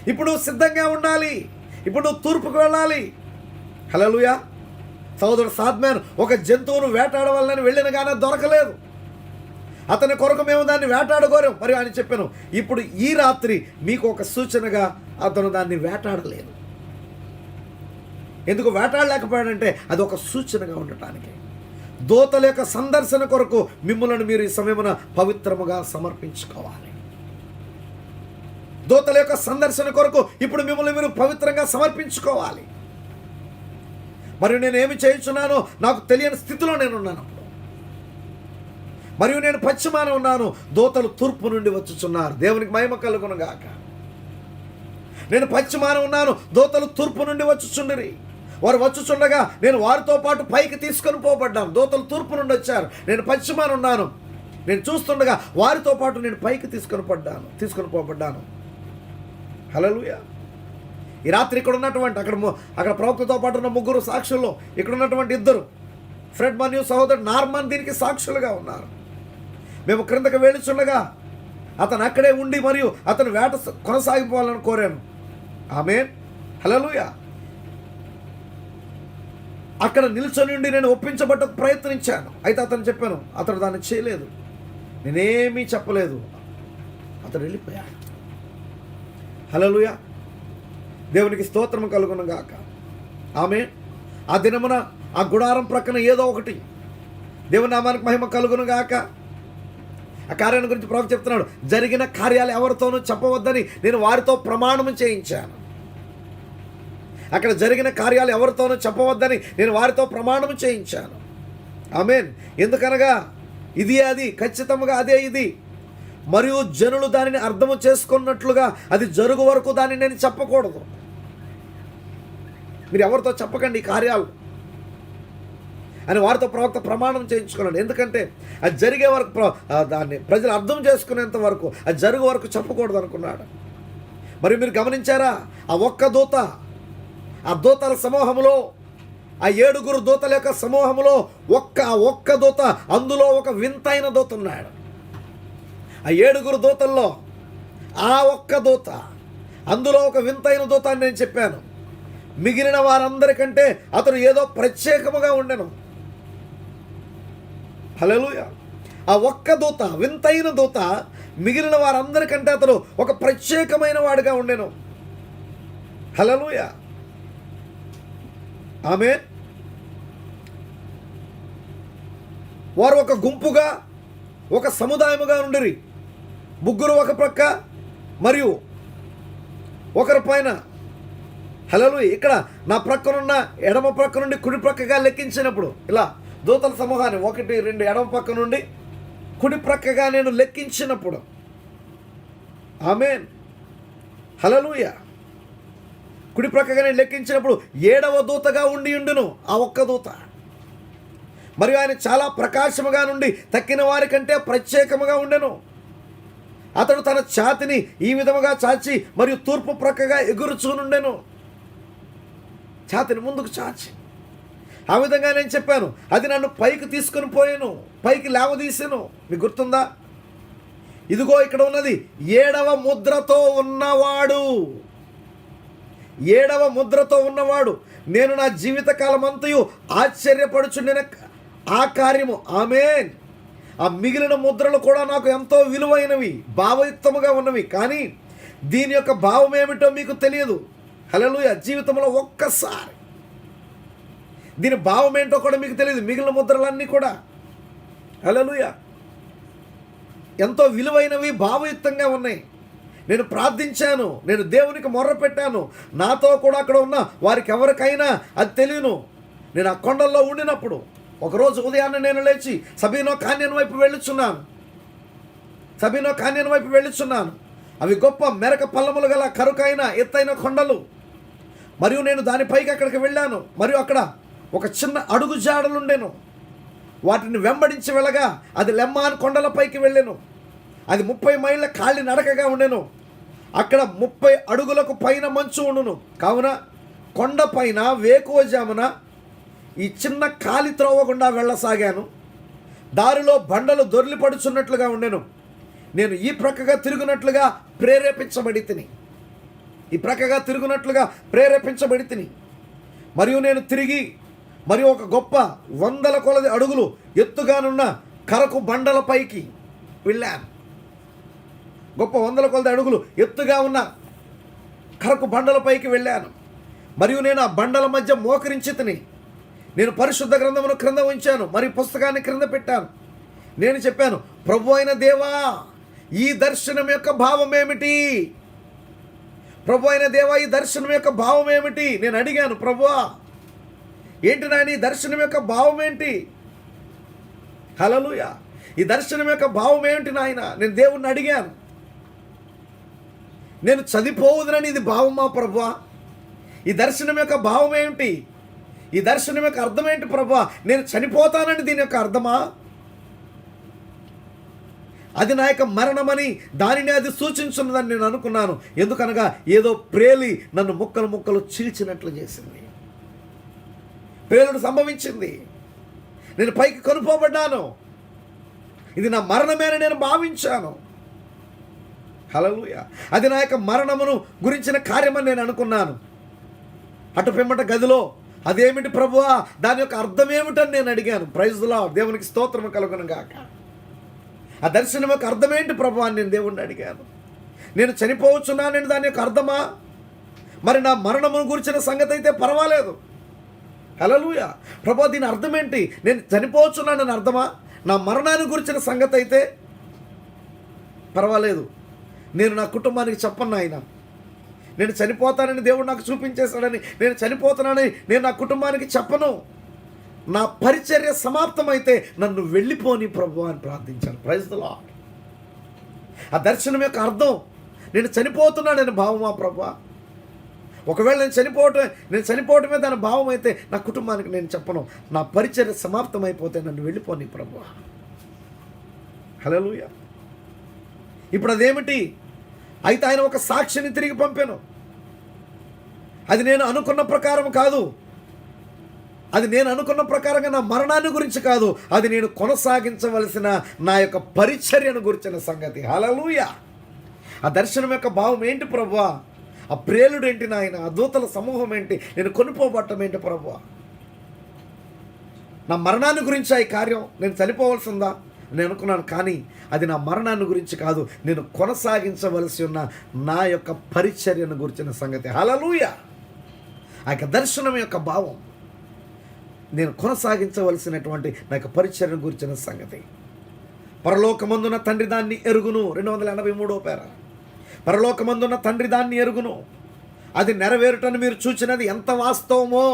ఇప్పుడు నువ్వు సిద్ధంగా ఉండాలి, ఇప్పుడు నువ్వు తూర్పుకు వెళ్ళాలి. హల్లెలూయా, సహోదరుడు సాద్మాన్ ఒక జంతువును వేటాడవాలని వెళ్ళిన కానీ దొరకలేదు. అతని కొరకు మేము దాన్ని వేటాడుకోలేం. మరి అని చెప్పాను, ఇప్పుడు ఈ రాత్రి మీకు ఒక సూచనగా అతను దాన్ని వేటాడలేదు. ఎందుకు వేటాడలేకపోయాడంటే అది ఒక సూచనగా ఉండటానికి. దూతల యొక్క సందర్శన కొరకు మిమ్మల్ని మీరు ఈ సమయమున పవిత్రముగా సమర్పించుకోవాలి. దూతల యొక్క సందర్శన కొరకు ఇప్పుడు మిమ్మల్ని మీరు పవిత్రంగా సమర్పించుకోవాలి. మరియు నేను ఏమి చేయించున్నానో నాకు తెలియని స్థితిలో నేనున్నాను. మరియు నేను పశ్చిమాన ఉన్నాను, దూతలు తూర్పు నుండి వచ్చుచున్నారు. దేవునికి మహిమ కలుగును గాక. నేను పశ్చిమాన ఉన్నాను, దూతలు తూర్పు నుండి వచ్చుచుండిరి. వారు వచ్చుచుండగా నేను వారితో పాటు పైకి తీసుకొని పోబడ్డాను. దూతలు తూర్పు నుండి వచ్చారు, నేను పశ్చిమాన ఉన్నాను. నేను చూస్తుండగా వారితో పాటు నేను పైకి తీసుకొని పోబడ్డాను. హల్లెలూయా, ఈ రాత్రి ఇక్కడ ఉన్నటువంటి అక్కడ ప్రవక్తతో పాటు ఉన్న 3 సాక్షుల్లో ఇక్కడ ఉన్నటువంటి 2 ఫ్రెడ్ మరియు సహోదరుడు నార్మన్ దీనికి సాక్షులుగా ఉన్నారు. మేము క్రిందకు వెళ్ళుచుండగా అతను అక్కడే ఉండి మరియు అతను వేట కొనసాగిపోవాలని కోరాను. ఆమేన్, హల్లెలూయా. అక్కడ నిల్చొని ఉండి నేను ఒప్పించబట్టకు ప్రయత్నించాను. అయితే అతను చెప్పాను, అతను దాన్ని చేయలేదు, నేనేమీ చెప్పలేదు, అతను వెళ్ళిపోయాడు. హల్లెలూయా, దేవునికి స్తోత్రం కలుగును గాక. ఆమేన్. ఆ దినమున ఆ గుడారం ప్రక్కన ఏదో ఒకటి, దేవుని నామానికి మహిమ కలుగును గాక. ఆ కార్యాన్ని గురించి ప్రవక్త చెప్తున్నాడు, జరిగిన కార్యాలు ఎవరితోనూ చెప్పవద్దని నేను వారితో ప్రమాణం చేయించాను. అక్కడ జరిగిన కార్యాలు ఎవరితోనూ చెప్పవద్దని నేను వారితో ప్రమాణం చేయించాను. ఆమేన్. ఎందుకనగా ఇది అది ఖచ్చితంగా అదే ఇది, మరియు జనులు దానిని అర్థము చేసుకున్నట్లుగా అది జరుగు వరకు దాన్ని నేను చెప్పకూడదు. మీరు ఎవరితో చెప్పకండి ఈ కార్యాలు అని వారితో ప్రవక్త ప్రమాణం చేయించుకున్నాడు. ఎందుకంటే అది జరిగే వరకు దాన్ని ప్రజలు అర్థం చేసుకునేంత వరకు, అది జరుగు వరకు చెప్పకూడదు అనుకున్నాడు. మరి మీరు గమనించారా, ఆ ఒక్క దూత, ఆ దూతల సమూహంలో, ఆ 7 దూతల యొక్క సమూహంలో ఒక్క దూత, అందులో ఒక వింతైన దూత ఉన్నాడు. ఆ 7 దూతల్లో ఆ ఒక్క దూత, అందులో ఒక వింతైన దూత అని నేను చెప్పాను. మిగిలిన వారందరికంటే అతను ఏదో ప్రత్యేకముగా ఉండెను. హల్లెలూయా. ఆ ఒక్క దూత, వింతైన దూత, మిగిలిన వారందరికంటే అతను ఒక ప్రత్యేకమైన వాడిగా ఉండెను. హల్లెలూయా, ఆమేన్. వారు ఒక గుంపుగా ఒక సముదాయముగా ఉండిరి. ముగ్గురు ఒక ప్రక్క మరియు ఒకరి పైన. హల్లెలూయా. ఇక్కడ నా ప్రక్కనున్న ఎడమ ప్రక్క నుండి కుడి ప్రక్కగా లెక్కించినప్పుడు, ఇలా దూతల సమూహాన్ని 1, 2 ఎడమ పక్క నుండి కుడి ప్రక్కగా నేను లెక్కించినప్పుడు, ఆమేన్, హల్లెలూయా, కుడి ప్రక్కగా నేను లెక్కించినప్పుడు 7వ దూతగా ఉండును ఆ ఒక్క దూత. మరియు ఆయన చాలా ప్రకాశముగా నుండి తక్కిన వారి కంటే ప్రత్యేకముగా ఉండెను. అతడు తన ఛాతిని ఈ విధముగా చాచి మరియు తూర్పు ప్రక్కగా ఎగురుచూనుండెను. ఛాతిని ముందుకు చాచి, ఆ విధంగా నేను చెప్పాను. అది నన్ను పైకి తీసుకుని పోయాను, పైకి లేవదీసాను. మీకు గుర్తుందా? ఇదిగో ఇక్కడ ఉన్నది 7వ ముద్రతో ఉన్నవాడు. 7వ ముద్రతో ఉన్నవాడు. నేను నా జీవితకాలం అంతయు ఆశ్చర్యపడుచుండిన ఆ కార్యము, ఆమేన్. ఆ మిగిలిన ముద్రలు కూడా నాకు ఎంతో విలువైనవి, భావయుక్తముగా ఉన్నవి. కానీ దీని యొక్క భావం ఏమిటో మీకు తెలియదు. హల్లెలూయా. జీవితంలో ఒక్కసారి దీని భావం ఏంటో కూడా మీకు తెలియదు. మిగిలిన ముద్రలన్నీ కూడా హల్లెలూయా ఎంతో విలువైనవి, భావయుక్తంగా ఉన్నాయి. నేను ప్రార్థించాను, నేను దేవునికి మొర్ర పెట్టాను. నాతో కూడా అక్కడ ఉన్న వారికి ఎవరికైనా అది తెలియను. నేను ఆ కొండల్లో ఉండినప్పుడు ఒకరోజు ఉదయాన్నే నేను లేచి సబీనో కాన్యన్ వైపు వెళ్ళుచున్నాను. అవి గొప్ప మెరక పల్లములు గల కరుకైన ఎత్తైన కొండలు. మరియు నేను దానిపైకి అక్కడికి వెళ్ళాను. మరియు అక్కడ ఒక చిన్న అడుగు జాడలుండెను. వాటిని వెంబడించి వెళ్ళగా అది లెమ్మాన్ కొండలపైకి వెళ్ళాను. అది 30 మైళ్ళ కాళ్ళి నడకగా ఉండెను. అక్కడ 30 అడుగులకు పైన మంచు ఉండును. కావున కొండ పైన వేకువజామున ఈ చిన్న కాలి త్రోవ గుండా వెళ్ళసాగాను. దారిలో బండలు దొర్లిపడుచున్నట్లుగా ఉండెను. నేను ఈ ప్రక్కగా తిరుగునట్లుగా ప్రేరేపించబడి తిని మరియు నేను తిరిగి మరియు ఒక గొప్ప 100 కొలది అడుగులు ఎత్తుగానున్న కరకు బండలపైకి వెళ్ళాను. గొప్ప 100 కొలది అడుగులు ఎత్తుగా ఉన్న కరకు బండలపైకి వెళ్ళాను. మరియు నేను ఆ బండల మధ్య మోకరించి తిని నేను పరిశుద్ధ గ్రంథమును క్రింద ఉంచాను, మరియు పుస్తకాన్ని క్రింద పెట్టాను. నేను చెప్పాను, ప్రభు అయిన దేవా, ఈ దర్శనం యొక్క భావం ఏమిటి? ఈ దర్శనం యొక్క భావం ఏమిటి? నేను అడిగాను, ప్రభువా ఏంటి నాయన ఈ దర్శనం యొక్క భావం ఏంటి? హల్లెలూయా. ఈ దర్శనం యొక్క భావం ఏమిటి నాయన? నేను దేవుణ్ణి అడిగాను. నేను చనిపోవుదునని ఇది భావమా ప్రభువా? ఈ దర్శనం యొక్క భావం ఏమిటి? ఈ దర్శనం యొక్క అర్థం ఏంటి ప్రభువా? నేను చనిపోతానని దీని యొక్క అర్థమా? అది నా యొక్క మరణమని దానిని అది సూచించున్నదని నేను అనుకున్నాను. ఎందుకనగా ఏదో ప్రేలి నన్ను ముక్కలు ముక్కలు చీల్చినట్లు చేసింది. ప్రేలుడు సంభవించింది. నేను పైకి కొనుపోబడ్డాను. ఇది నా మరణమేనని నేను భావించాను. హల్లెలూయా. అది నా యొక్క మరణమును గురించిన కార్యమని నేను అనుకున్నాను. అటు పిమ్మట గదిలో అదేమిటి ప్రభువా, దాని యొక్క అర్థం ఏమిటని నేను అడిగాను. Praise the lord. దేవునికి స్తోత్రము కలుగును గాక. ఆ దర్శనం యొక్క అర్థం ఏంటి ప్రభువా అని నేను దేవుణ్ణి అడిగాను. నేను చనిపోవచ్చున్నాను, దాని యొక్క అర్థమా? మరి నా మరణమును గురించిన సంగతి అయితే పర్వాలేదు. హల్లెలూయా. ప్రభువా దీని అర్థం ఏంటి? నేను చనిపోవచ్చున్నానని అర్థమా? నా మరణాన్ని గురించిన సంగతి అయితే పర్వాలేదు. నేను నా కుటుంబానికి చెప్పను ఆయన. నేను చనిపోతానని దేవుడు నాకు చూపించేశాడని, నేను చనిపోతానని నేను నా కుటుంబానికి చెప్పను. నా పరిచర్య సమాప్తమైతే నన్ను వెళ్ళిపోని ప్రభువా అని ప్రార్థించాను. Praise the lord. ఆ దర్శనం యొక్క అర్థం నేను చనిపోతున్నానని భావమా ప్రభువా? ఒకవేళ నేను చనిపోవటమే దాని భావం అయితే నా కుటుంబానికి నేను చెప్పను. నా పరిచర్య సమాప్తమైపోతే నన్ను వెళ్ళిపోని ప్రభువా. హల్లెలూయా. ఇప్పుడు అదేమిటి? అయితే ఆయన ఒక సాక్షిని తిరిగి పంపాను. అది నేను అనుకున్న ప్రకారం కాదు. అది నేను అనుకున్న ప్రకారంగా నా మరణాన్ని గురించి కాదు. అది నేను కొనసాగించవలసిన నా యొక్క పరిచర్యను గురించిన సంగతి. హల్లెలూయా. ఆ దర్శనం యొక్క భావం ఏంటి ప్రభువా? ఆ ప్రేలుడు ఏంటి నాయన? ఆ దూతల సమూహం ఏంటి? నేను కొనుపోబట్టం ఏంటి ప్రభువా? నా మరణాన్ని గురించి ఈ కార్యం, నేను చనిపోవలసిందా నేను అనుకున్నాను. కానీ అది నా మరణాన్ని గురించి కాదు, నేను కొనసాగించవలసి ఉన్న నా యొక్క పరిచర్యను గురించిన సంగతి. హల్లెలూయా. ఆ యొక్క దర్శనం యొక్క భావం నేను కొనసాగించవలసినటువంటి నా యొక్క పరిచర్యను గురించిన సంగతి. పరలోకమందున్న తండ్రి దాన్ని ఎరుగును. 283వ పేర. పరలోకమందున్న తండ్రి దాన్ని ఎరుగును. అది నెరవేరుటను మీరు చూచినది ఎంత వాస్తవమో,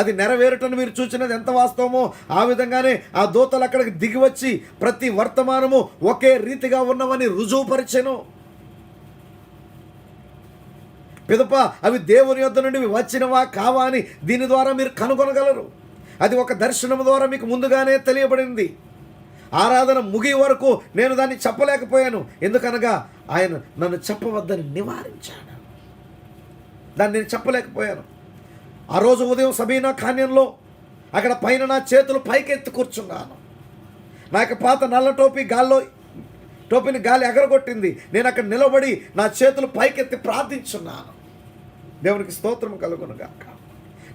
అది నెరవేరుటను మీరు చూచినది ఎంత వాస్తవమో ఆ విధంగానే ఆ దూతలు అక్కడికి దిగివచ్చి ప్రతి వర్తమానము ఒకే రీతిగా ఉన్నవని రుజువుపరిచెను. పిదప అవి దేవుని యొద్ద నుండి వచ్చినవా కావా అని దీని ద్వారా మీరు కనుగొనగలరు. అది ఒక దర్శనం ద్వారా మీకు ముందుగానే తెలియబడింది. ఆరాధన ముగి వరకు నేను దాన్ని చెప్పలేకపోయాను, ఎందుకనగా ఆయన నన్ను చెప్పవద్దని నివారించాడు. దాన్ని నేను చెప్పలేకపోయాను. ఆ రోజు ఉదయం సబీనా కాన్యంలో అక్కడ పైన నా చేతులు పైకెత్తి కూర్చున్నాను. నా యొక్క పాత నల్ల టోపీని గాలి ఎగరగొట్టింది. నేను అక్కడ నిలబడి నా చేతులు పైకెత్తి ప్రార్థించున్నాను. దేవునికి స్తోత్రం కలుగునుగాక.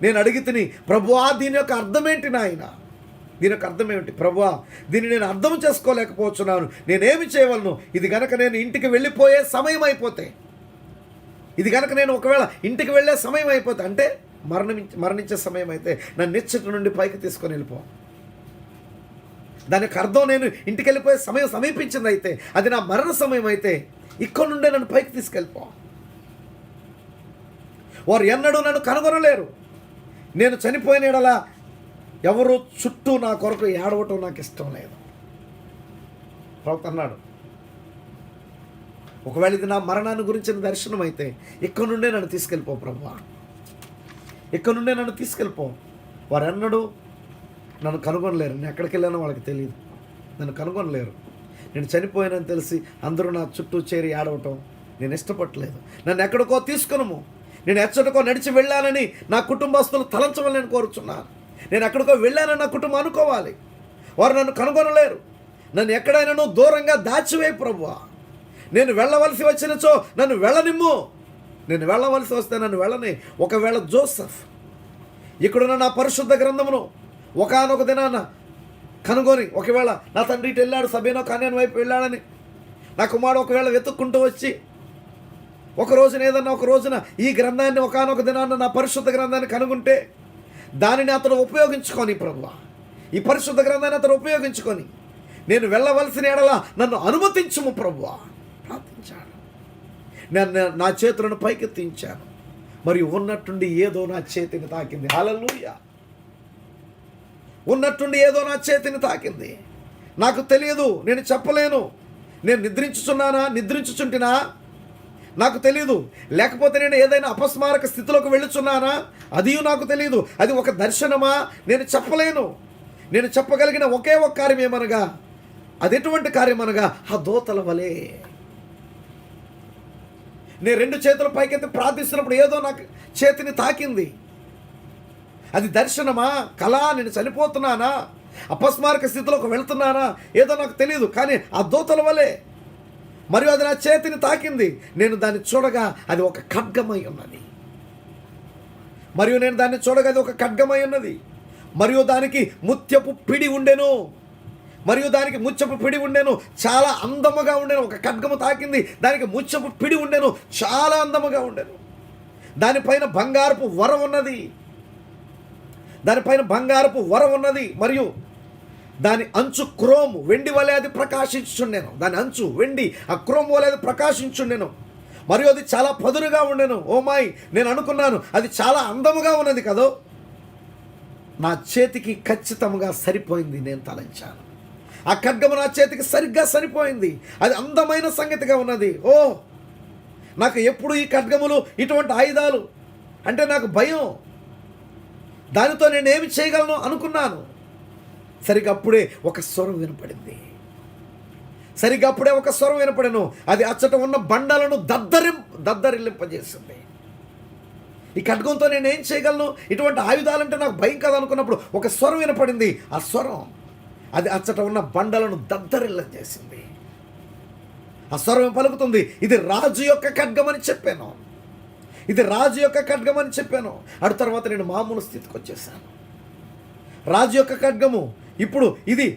నేను అడిగి తిని, ప్రభువా దీని యొక్క అర్థం ఏంటి నాయన, దీని యొక్క అర్థం ఏమిటి ప్రభువా, దీన్ని నేను అర్థం చేసుకోలేకపోతున్నాను, నేనేమి చేయవలను? ఇది గనక నేను ఇంటికి వెళ్ళిపోయే సమయం అయిపోతే, ఇది కనుక నేను ఒకవేళ ఇంటికి వెళ్ళే సమయం అయిపోతే, అంటే మరణించే సమయం అయితే నన్ను నిశ్చిత నుండి పైకి తీసుకొని వెళ్ళిపో. దానికి అర్థం నేను ఇంటికి వెళ్ళిపోయే సమయం సమీపించింది అయితే, అది నా మరణ సమయం అయితే ఇక్కడ నుండే నన్ను పైకి తీసుకెళ్ళిపో. వారు ఎన్నడూ నన్ను కనుగొనలేరు. నేను చనిపోయిన యెడల ఎవరు చుట్టూ నా కొరకు ఏడవటం నాకు ఇష్టం లేదు. ప్రవక్త అన్నాడు, ఒకవేళ ఇది నా మరణాన్ని గురించిన దర్శనం అయితే ఇక్కడ నుండే నన్ను తీసుకెళ్ళిపో ప్రభువా, ఇక్కడ నుండే నన్ను తీసుకెళ్ళిపో. వారు ఎన్నడూ నన్ను కనుగొనలేరు. నేను ఎక్కడికి వెళ్ళానో వాళ్ళకి తెలియదు, నన్ను కనుగొనలేరు. నేను చనిపోయానని తెలిసి అందరూ నా చుట్టూ చేరి ఏడవటం నేను ఇష్టపడలేదు. నన్ను ఎక్కడికో తీసుకునము, నేను ఎచ్చటికో నడిచి వెళ్ళానని నా కుటుంబస్తులు తలంచమని నేను కోరుచున్నాను. నేను ఎక్కడికో వెళ్ళానని నా కుటుంబం అనుకోవాలి. వారు నన్ను కనుగొనలేరు. నన్ను ఎక్కడైనా దూరంగా దాచివేయి ప్రభువా. నేను వెళ్ళవలసి వచ్చినచో నన్ను వెళ్ళనిమ్ము. నేను వెళ్ళవలసి వస్తే నన్ను వెళ్ళని. ఒకవేళ జోసెఫ్ ఇక్కడున్న నా పరిశుద్ధ గ్రంథమును ఒకానొక దినాన కనుగొని, ఒకవేళ నా తండ్రి ఇటు వెళ్ళాడు, సబీనా కాన్యాన్ వైపు వెళ్ళాడని నా కుమారుడు ఒకవేళ వెతుక్కుంటూ వచ్చి ఒక రోజున ఈ గ్రంథాన్ని ఒకానొక దినాన్న నా పరిశుద్ధ గ్రంథాన్ని కనుగొంటే దానిని అతను ఉపయోగించుకొని ప్రభువా, ఈ పరిశుద్ధ గ్రంథాన్ని అతను ఉపయోగించుకొని నేను వెళ్ళవలసిన ఎడల నన్ను అనుమతించుము ప్రభువా ప్రార్థించాడు. నేను నా చేతులను పైకెత్తించాను, మరియు ఉన్నట్టుండి ఏదో నా చేతిని తాకింది. హల్లెలూయా. ఉన్నట్టుండి ఏదో నా చేతిని తాకింది. నాకు తెలియదు, నేను చెప్పలేను. నేను నిద్రించుచుంటినా నాకు తెలియదు, లేకపోతే నేను ఏదైనా అపస్మారక స్థితిలోకి వెళ్ళుచున్నానా అది నాకు తెలియదు. అది ఒక దర్శనమా నేను చెప్పలేను. నేను చెప్పగలిగిన ఒకే ఒక కార్యం ఏమనగా, అది ఎటువంటి కార్యం అనగా, ఆ దూతల వలె నేను 2 చేతుల పైకెత్తి ప్రార్థిస్తున్నప్పుడు ఏదో నాకు చేతిని తాకింది. అది దర్శనమా, కళ, నేను చనిపోతున్నానా, అపస్మారక స్థితిలోకి వెళ్తున్నానా ఏదో నాకు తెలియదు. కానీ ఆ దూతల వలె, మరియు అది నా చేతిని తాకింది. నేను దాన్ని చూడగా అది ఒక ఖడ్గమై ఉన్నది. మరియు దానికి ముత్యపు పిడి ఉండెను. చాలా అందముగా ఉండెను. ఒక ఖడ్గము తాకింది, దానికి ముత్యపు పిడి ఉండెను, చాలా అందముగా ఉండెను. దానిపైన బంగారపు వర ఉన్నది. మరియు దాని అంచు క్రోము వెండి వలె అది ప్రకాశించుండెను. దాని అంచు వెండి, ఆ క్రోమ్ వలె అది ప్రకాశించుండెను. మరియు అది చాలా పదునుగా ఉండెను. ఓ మాయ్, నేను అనుకున్నాను అది చాలా అందముగా ఉన్నది కదో. నా చేతికి ఖచ్చితంగా సరిపోయింది. నేను తలంచాను, ఆ ఖడ్గము నా చేతికి సరిగ్గా సరిపోయింది. అది అందమైన సంగతిగా ఉన్నది. ఓ, నాకు ఎప్పుడు ఈ ఖడ్గములు, ఇటువంటి ఆయుధాలు అంటే నాకు భయం. దానితో నేనేమి చేయగలను అనుకున్నాను. సరిగ్గా అప్పుడే ఒక స్వరం వినపడెను. అది అచ్చట ఉన్న బండలను దద్దరిల్లింపజేసింది. ఈ ఖడ్గంతో నేనేం చేయగలను, ఇటువంటి ఆయుధాలంటే నాకు భయం కదా అనుకున్నప్పుడు ఒక స్వరం వినపడింది. ఆ స్వరం అది అచ్చట ఉన్న బండలను దద్దరిల్లించేసింది. ఆ స్వరం పలుకుతుంది, ఇది రాజు యొక్క ఖడ్గమని చెప్పాను. అటు తర్వాత నేను మామూలు స్థితికి వచ్చేసాను. రాజు యొక్క ఖడ్గము, ఇప్పుడు ఇది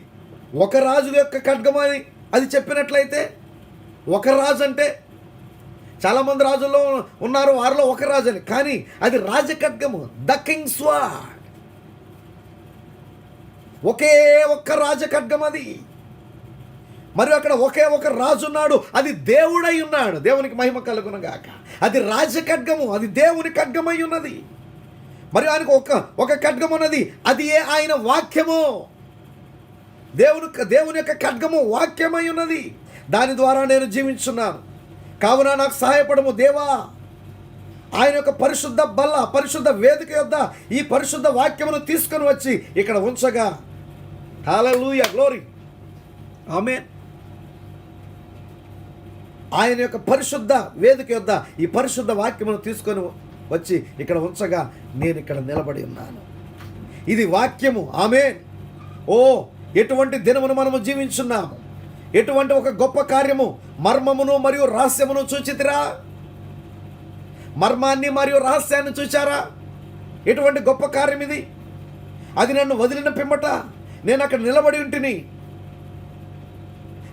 ఒక రాజు యొక్క ఖడ్గము అని అది చెప్పినట్లయితే, ఒక రాజు అంటే చాలామంది రాజుల్లో ఉన్నారు, వారిలో ఒక రాజు అని. కానీ అది రాజ ఖడ్గము, ద కింగ్ స్వార్డ్. ఒకే ఒక్క రాజ ఖడ్గం అది. మరియు అక్కడ ఒకే ఒక రాజు ఉన్నాడు, అది దేవుడై ఉన్నాడు. దేవునికి మహిమ కలుగునుగాక. అది రాజఖడ్గము, అది దేవుని ఖడ్గమై ఉన్నది. మరియు ఆయనకు ఒక ఖడ్గం ఉన్నది, అది ఆయన వాక్యము. దేవుని యొక్క ఖడ్గము వాక్యమై ఉన్నది. దాని ద్వారా నేను జీవించున్నాను. కావున నాకు సహాయపడము దేవా. ఆయన యొక్క పరిశుద్ధ బల్ల, పరిశుద్ధ వేదిక యొద్ద ఈ పరిశుద్ధ వాక్యమును తీసుకొని వచ్చి ఇక్కడ ఉంచగా, హల్లెలూయా, గ్లోరీ, ఆమేన్. ఆయన యొక్క పరిశుద్ధ వేదిక యొద్ద ఈ పరిశుద్ధ వాక్యమును తీసుకొని వచ్చి ఇక్కడ ఉంచగా నేను ఇక్కడ నిలబడి ఉన్నాను. ఇది వాక్యము. ఆమేన్. ఓ, ఎటువంటి దినమును మనము జీవించున్నాము. ఎటువంటి ఒక గొప్ప కార్యము, మర్మమును మరియు రహస్యమును చూచితిరా? మర్మాన్ని మరియు రహస్యాన్ని చూచారా? ఎటువంటి గొప్ప కార్యం ఇది. అది నన్ను వదిలిన పిమ్మట నేను అక్కడ నిలబడి ఉంటిని.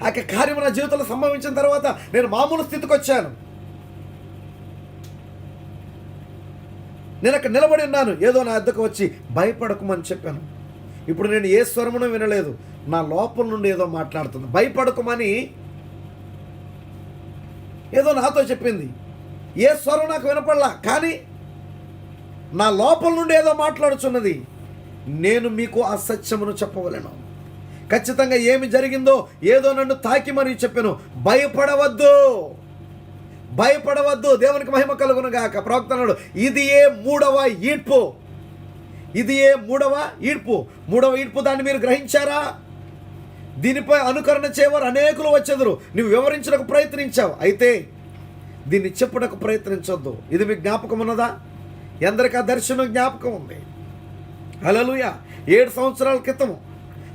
ఆ కార్యము నా జీవితంలో సంభవించిన తర్వాత నేను మామూలు స్థితికి వచ్చాను. నేను అక్కడ నిలబడి ఉన్నాను. ఏదో నా వద్దకు వచ్చి భయపడకమని చెప్పాను. ఇప్పుడు నేను ఏ స్వరమును వినలేదు, నా లోపల నుండి ఏదో మాట్లాడుతుంది. భయపడకమని ఏదో నాతో చెప్పింది. ఏ స్వరం నాకు వినపడలా, కానీ నా లోపల నుండి ఏదో మాట్లాడుచున్నది. నేను మీకు ఆ సత్యమును చెప్పవలెను. ఖచ్చితంగా ఏమి జరిగిందో ఏదో నన్ను తాకి మరి చెప్పాను. భయపడవద్దు, భయపడవద్దు. దేవునికి మహిమ కలుగును గాక. ప్రవక్త అన్నాడు, ఇది ఏ మూడవ ఈడ్పు, ఇది ఏ మూడవ ఈడ్పు. మూడవ ఈడ్పు దాన్ని మీరు గ్రహించారా? దీనిపై అనుకరణ చేయవారు అనేకులు వచ్చెదరు. నువ్వు వివరించడానికి ప్రయత్నించావు, అయితే దీన్ని చెప్పుటకు ప్రయత్నించొద్దు. ఇది మీకు జ్ఞాపకం ఉన్నదా? ఎందరికీ ఆ దర్శనం జ్ఞాపకం ఉంది. హల్లెలూయా. 7 సంవత్సరాల క్రితం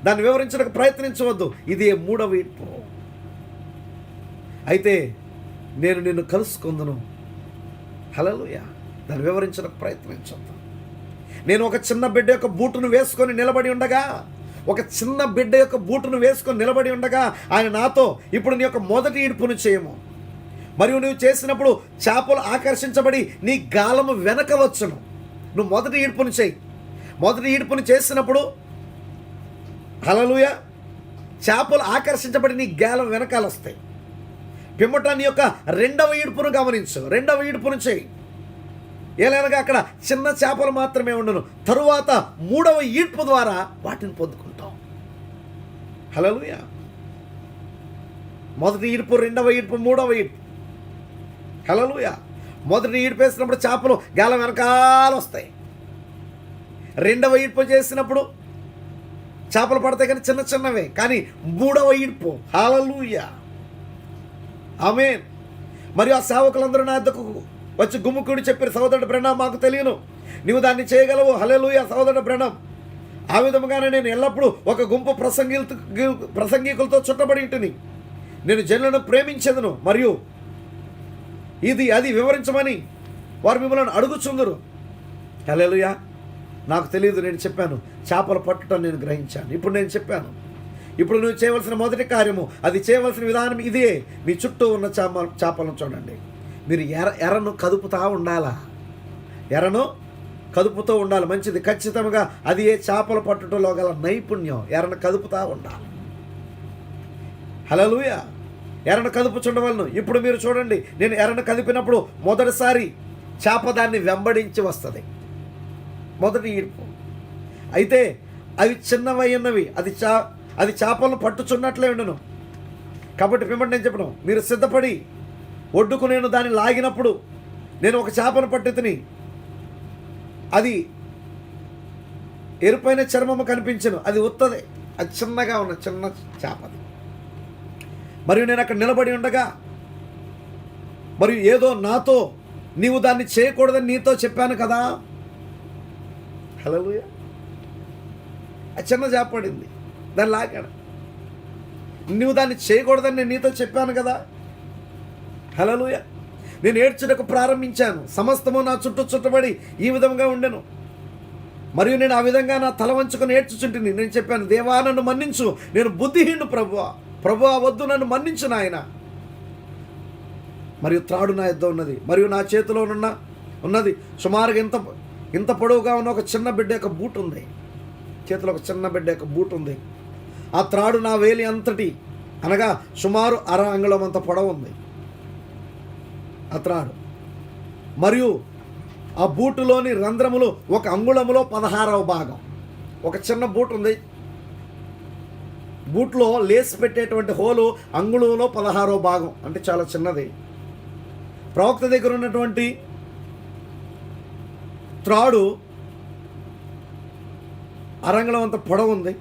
దాన్ని వివరించడానికి ప్రయత్నించవద్దు. ఇది మూడవ ఈడ్పు. అయితే నేను నిన్ను కలుసుకుందును. హల్లెలూయా. దాన్ని వివరించడానికి ప్రయత్నించొద్దు. నేను ఒక చిన్న బిడ్డ యొక్క బూటును వేసుకొని నిలబడి ఉండగా, ఒక చిన్న బిడ్డ యొక్క బూటును వేసుకొని నిలబడి ఉండగా ఆయన నాతో, ఇప్పుడు నీ యొక్క మొదటి ఈడ్పును చేయము. మరియు నువ్వు చేసినప్పుడు చేపలు ఆకర్షించబడి నీ గాలము వెనక వచ్చును. నువ్వు మొదటి ఈడ్పును చేయి. మొదటి ఈడ్పును చేసినప్పుడు, హల్లెలూయా, చేపలు ఆకర్షించబడి నీ గాలం వెనకాల వస్తాయి. పిమ్మట నీ యొక్క రెండవ ఈడ్పును గమనించు. రెండవ ఈడ్పును చేయి. ఏలైనగా అక్కడ చిన్న చేపలు మాత్రమే ఉండను. తరువాత మూడవ ఈడ్పు ద్వారా వాటిని పొందుకుంటాం. హల్లెలూయా. మొదటి ఈడ్పు, రెండవ ఈడ్పు, మూడవ ఈడ్పు. హల్లెలూయా. మొదటి ఈడ్పు వేసినప్పుడు చేపలు గాలం వెనకాల వస్తాయి. రెండవ ఈడ్పు చేసినప్పుడు చేపలు పడతాయి, కానీ చిన్న చిన్నవే. కానీ మూడవ ఈడ్పు, హల్లెలూయా, ఆమేన్. మరియు ఆ సేవకులందరూ నా వద్దకు వచ్చి గుమ్ముకుడి చెప్పారు, సహోదరుడు బ్రహ్నాం, మాకు తెలియను, నీవు దాన్ని చేయగలవు. హల్లెలూయా, సహోదరుడు బ్రహ్నాం. ఆ విధముగానే నేను ఎల్లప్పుడూ ఒక గుంపు ప్రసంగికులతో చుట్టబడి ఉంటుంది. నేను జనులను ప్రేమించేదను, మరియు ఇది అది వివరించమని వారు మిమ్మల్ని అడుగుచుందరు. హల్లెలూయా. నాకు తెలియదు, నేను చెప్పాను. చేపలు పట్టుట నేను గ్రహించాను. ఇప్పుడు నేను చెప్పాను. ఇప్పుడు నువ్వు చేయవలసిన మొదటి కార్యము, అది చేయవలసిన విధానం ఇదే. మీ చుట్టూ ఉన్న చేపలను చూడండి. మీరు ఎరను కదుపుతూ ఉండాలా. ఎరను కదుపుతూ ఉండాలి. మంచిది. ఖచ్చితంగా అది ఏ చేపలు పట్టుటలో గల నైపుణ్యం. ఎరను కదుపుతూ ఉండాలి. హల్లెలూయా. ఎరను కదుపుచుండవలను. ఇప్పుడు మీరు చూడండి, నేను ఎరను కదిపినప్పుడు మొదటిసారి చేప దాన్ని వెంబడించి వస్తుంది. మొదటి ఈడ్పు. అయితే అవి చిన్నవై ఉన్నవి. అది చేపలను పట్టుచున్నట్లే ఉండను. కాబట్టి పిమ్మటి నేను చెప్పను, మీరు సిద్ధపడి ఒడ్డుకు నేను దాన్ని లాగినప్పుడు నేను ఒక చేపను పట్టుకుని, అది ఎరుపైన చర్మము కనిపించను. అది ఉత్తదే, అది చిన్నగా ఉన్న చిన్న చేపది. మరియు నేను అక్కడ నిలబడి ఉండగా, మరియు ఏదో నాతో, నీవు దాన్ని చేయకూడదని నీతో చెప్పాను కదా. హల్లెలూయా. ఆ చిన్న చేప పడింది, దాన్ని లాగాడు. నువ్వు దాన్ని చేయకూడదని నేను నీతో చెప్పాను కదా. హల్లెలూయా. నేను ఏడ్చుటకు ప్రారంభించాను. సమస్తము నా చుట్టూ చుట్టబడి ఈ విధంగా ఉండెను. మరియు నేను ఆ విధంగా నా తల వంచుకొని ఏడ్చుచుంటిని. నేను చెప్పాను, దేవా నన్ను మన్నించు, నేను బుద్ధిహీనుడు ప్రభువా. ప్రభువా వద్దు, నన్ను మన్నించు నాయన. మరియు త్రాడు నా యొద్ద ఉన్నది, మరియు నా చేతిలో ఉన్నది సుమారుగా ఇంత పొడవుగా ఉన్న ఒక చిన్న బిడ్డ యొక్క బూట్ ఉంది. చేతిలో ఒక చిన్న బిడ్డ యొక్క బూట్ ఉంది. ఆ త్రాడు నా వేలి అంతటి అనగా సుమారు 1/2 అంగుళం అంత పొడవు ఉంది ఆ త్రాడు. మరియు ఆ బూటులోని రంధ్రములు 1 అంగుళములో 16వ భాగం. ఒక చిన్న బూట్ ఉంది, బూట్లో లేస్ పెట్టేటువంటి హోలు అంగుళంలో 16వ భాగం, అంటే చాలా చిన్నది. ప్రవక్త దగ్గర ఉన్నటువంటి త్రాడు 1/2 అంగుళం అంత పొడవు ఉంది.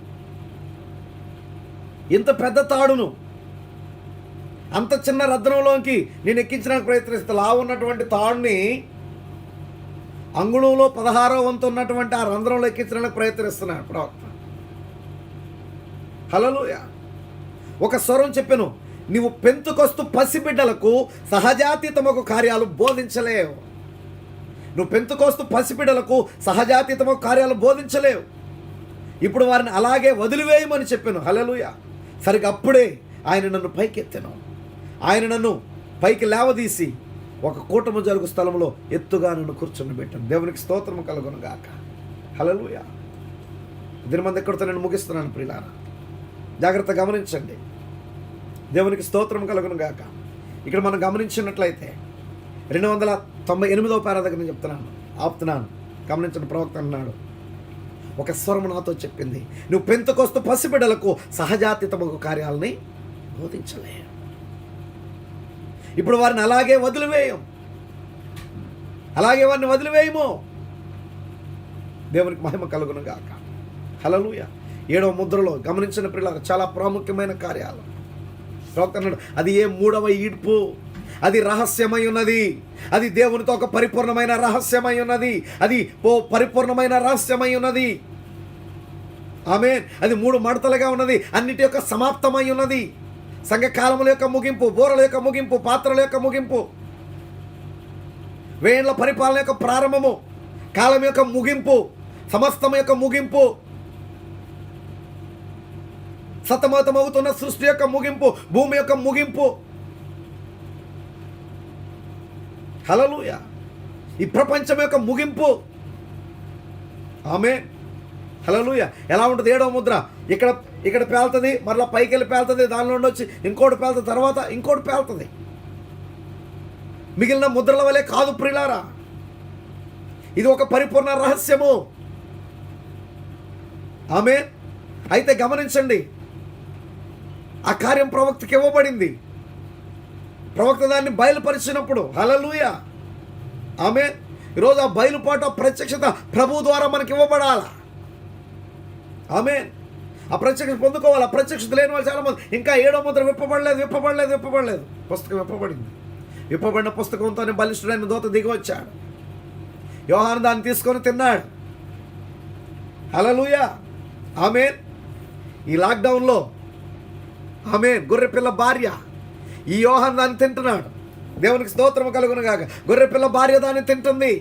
ఇంత పెద్ద తాడును అంత చిన్న రద్రంలోకి నేను ఎక్కించడానికి ప్రయత్నిస్తే, లా ఉన్నటువంటి తాడుని అంగుళంలో 16వ వంతు ఉన్నటువంటి ఆ రంధ్రంలో ఎక్కించడానికి ప్రయత్నిస్తున్నాడు ప్రవక్త. హల్లెలూయా. ఒక స్వరం చెప్పాను, నీవు పెంతుకొస్తు పసిబిడ్డలకు సహజాతీతమకు కార్యాలు బోధించలేవు. నువ్వు పెంతుకొస్తు పసిబిడ్డలకు సహజాతీతమకు కార్యాలు బోధించలేవు. ఇప్పుడు వారిని అలాగే వదిలివేయమని చెప్పాను. హల్లెలూయా. సరిగ్గా అప్పుడే ఆయన నన్ను పైకెత్తాను. ఆయన నన్ను పైకి లేవదీసి ఒక కూటము జరుగు స్థలంలో ఎత్తుగా నన్ను కూర్చొని పెట్టాను. దేవునికి స్తోత్రము కలుగును గాక. హల్లెలూయా. దీని మంది ఎక్కడితో నేను ముగిస్తున్నాను ప్రియులారా, జాగ్రత్త గమనించండి. దేవునికి స్తోత్రం కలుగును గాక. ఇక్కడ మనం గమనించినట్లయితే 298వ పారా దగ్గర నేను ఆపుతున్నాను. గమనించిన ప్రవక్త అన్నాడు, ఒక స్వరం నాతో చెప్పింది, నువ్వు పెంతుకొస్తు పసిబిడ్డలకు సహజాతీతమగు కార్యాలని బోధించలే. ఇప్పుడు వారిని అలాగే వదిలివేయము. దేవునికి మహిమ కలుగును గాక. హల్లెలూయా. 7వ ముద్రలో గమనించిన ప్రియులారా చాలా ప్రాముఖ్యమైన కార్యాలు. ప్రవక్త అన్నాడు, అది ఏ 3వ ఈడ్పు, అది రహస్యమై ఉన్నది. అది దేవునితో ఒక పరిపూర్ణమైన రహస్యమై ఉన్నది. అది పరిపూర్ణమైన రహస్యమై ఉన్నది. ఆమేన్. అది 3 మడతలుగా ఉన్నది. అన్నిటి యొక్క సమాప్తమై ఉన్నది. సంఘకాలముల యొక్క ముగింపు, బోరల యొక్క ముగింపు, పాత్రల యొక్క ముగింపు, వేళ్ల పరిపాలన యొక్క ప్రారంభము, కాలం యొక్క ముగింపు, సమస్తం యొక్క ముగింపు, సతమతమవుతున్న సృష్టి యొక్క ముగింపు, భూమి యొక్క ముగింపు. హల్లెలూయా. ఈ ప్రపంచం యొక్క ముగింపు. ఆమేన్. హల్లెలూయా. ఎలా ఉంటుంది 7వ ముద్ర? ఇక్కడ పేలుతుంది, మరలా పైకి వెళ్ళి పేలుతుంది, దానిలో వచ్చి ఇంకోటి పేలుతుంది, తర్వాత ఇంకోటి పేలుతుంది. మిగిలిన ముద్రల వలె కాదు ప్రియులారా, ఇది ఒక పరిపూర్ణ రహస్యము. ఆమేన్. అయితే గమనించండి, ఆ కార్యం ప్రవక్తకి ఇవ్వబడింది. ప్రవక్త దాన్ని బయలుపరిచినప్పుడు, హల్లెలూయా, ఆమేన్, ఈరోజు ఆ బయలుపాటు, ఆ ప్రత్యక్షత ప్రభువు ద్వారా మనకి ఇవ్వబడాల. ఆమేన్. ఆ ప్రత్యక్షత పొందుకోవాలి. ఆ ప్రత్యక్షత లేని వాళ్ళు చాలామంది ఇంకా 7వ ముద్ర విప్పబడలేదు. పుస్తకం విప్పబడింది. విప్పబడిన పుస్తకంతోనే బలిష్ఠుడైన దూత దిగి వచ్చాడు. యోహాను దాన్ని తీసుకొని తిన్నాడు. హల్లెలూయా, ఆమేన్. ఈ లాక్డౌన్లో ఆమేన్ గొర్రెపిల్ల భార్య ఈ యోహాను దాన్ని తింటున్నాడు. దేవునికి స్తోత్రము కలుగును గాక. గొర్రెపిల్ల భార్య దాన్ని తింటుంది.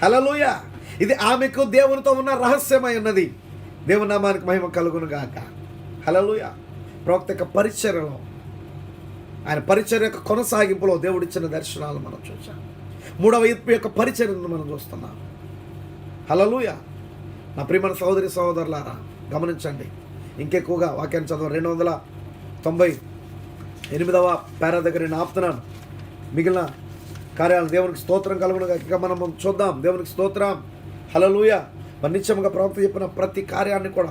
హల్లెలూయా. ఇది ఆమెకు దేవునితో ఉన్న రహస్యమై ఉన్నది. దేవుని నామానికి మహిమ కలుగును గాక. హల్లెలూయా. ప్రవక్త యొక్క పరిచర్యలో, ఆయన పరిచర్య యొక్క కొనసాగింపులో దేవుడిచ్చిన దర్శనాలు మనం చూసాం. 3వ ఈడ్పు యొక్క పరిచర్యను మనం చూస్తున్నాం. హల్లెలూయా. నా ప్రియమైన సహోదరి సహోదరులారా గమనించండి. ఇంకెక్కువగా వాక్యాన్ని చదవం. 298వ పారా దగ్గర నేను ఆపుతున్నాను. మిగిలిన కార్యాలు దేవునికి స్తోత్రం కలుగును గాక. ఇక మనం చూద్దాం. దేవునికి స్తోత్రం. హల్లెలూయా. మరి నిత్యముగా ప్రవక్త చెప్పిన ప్రతి కార్యాన్ని కూడా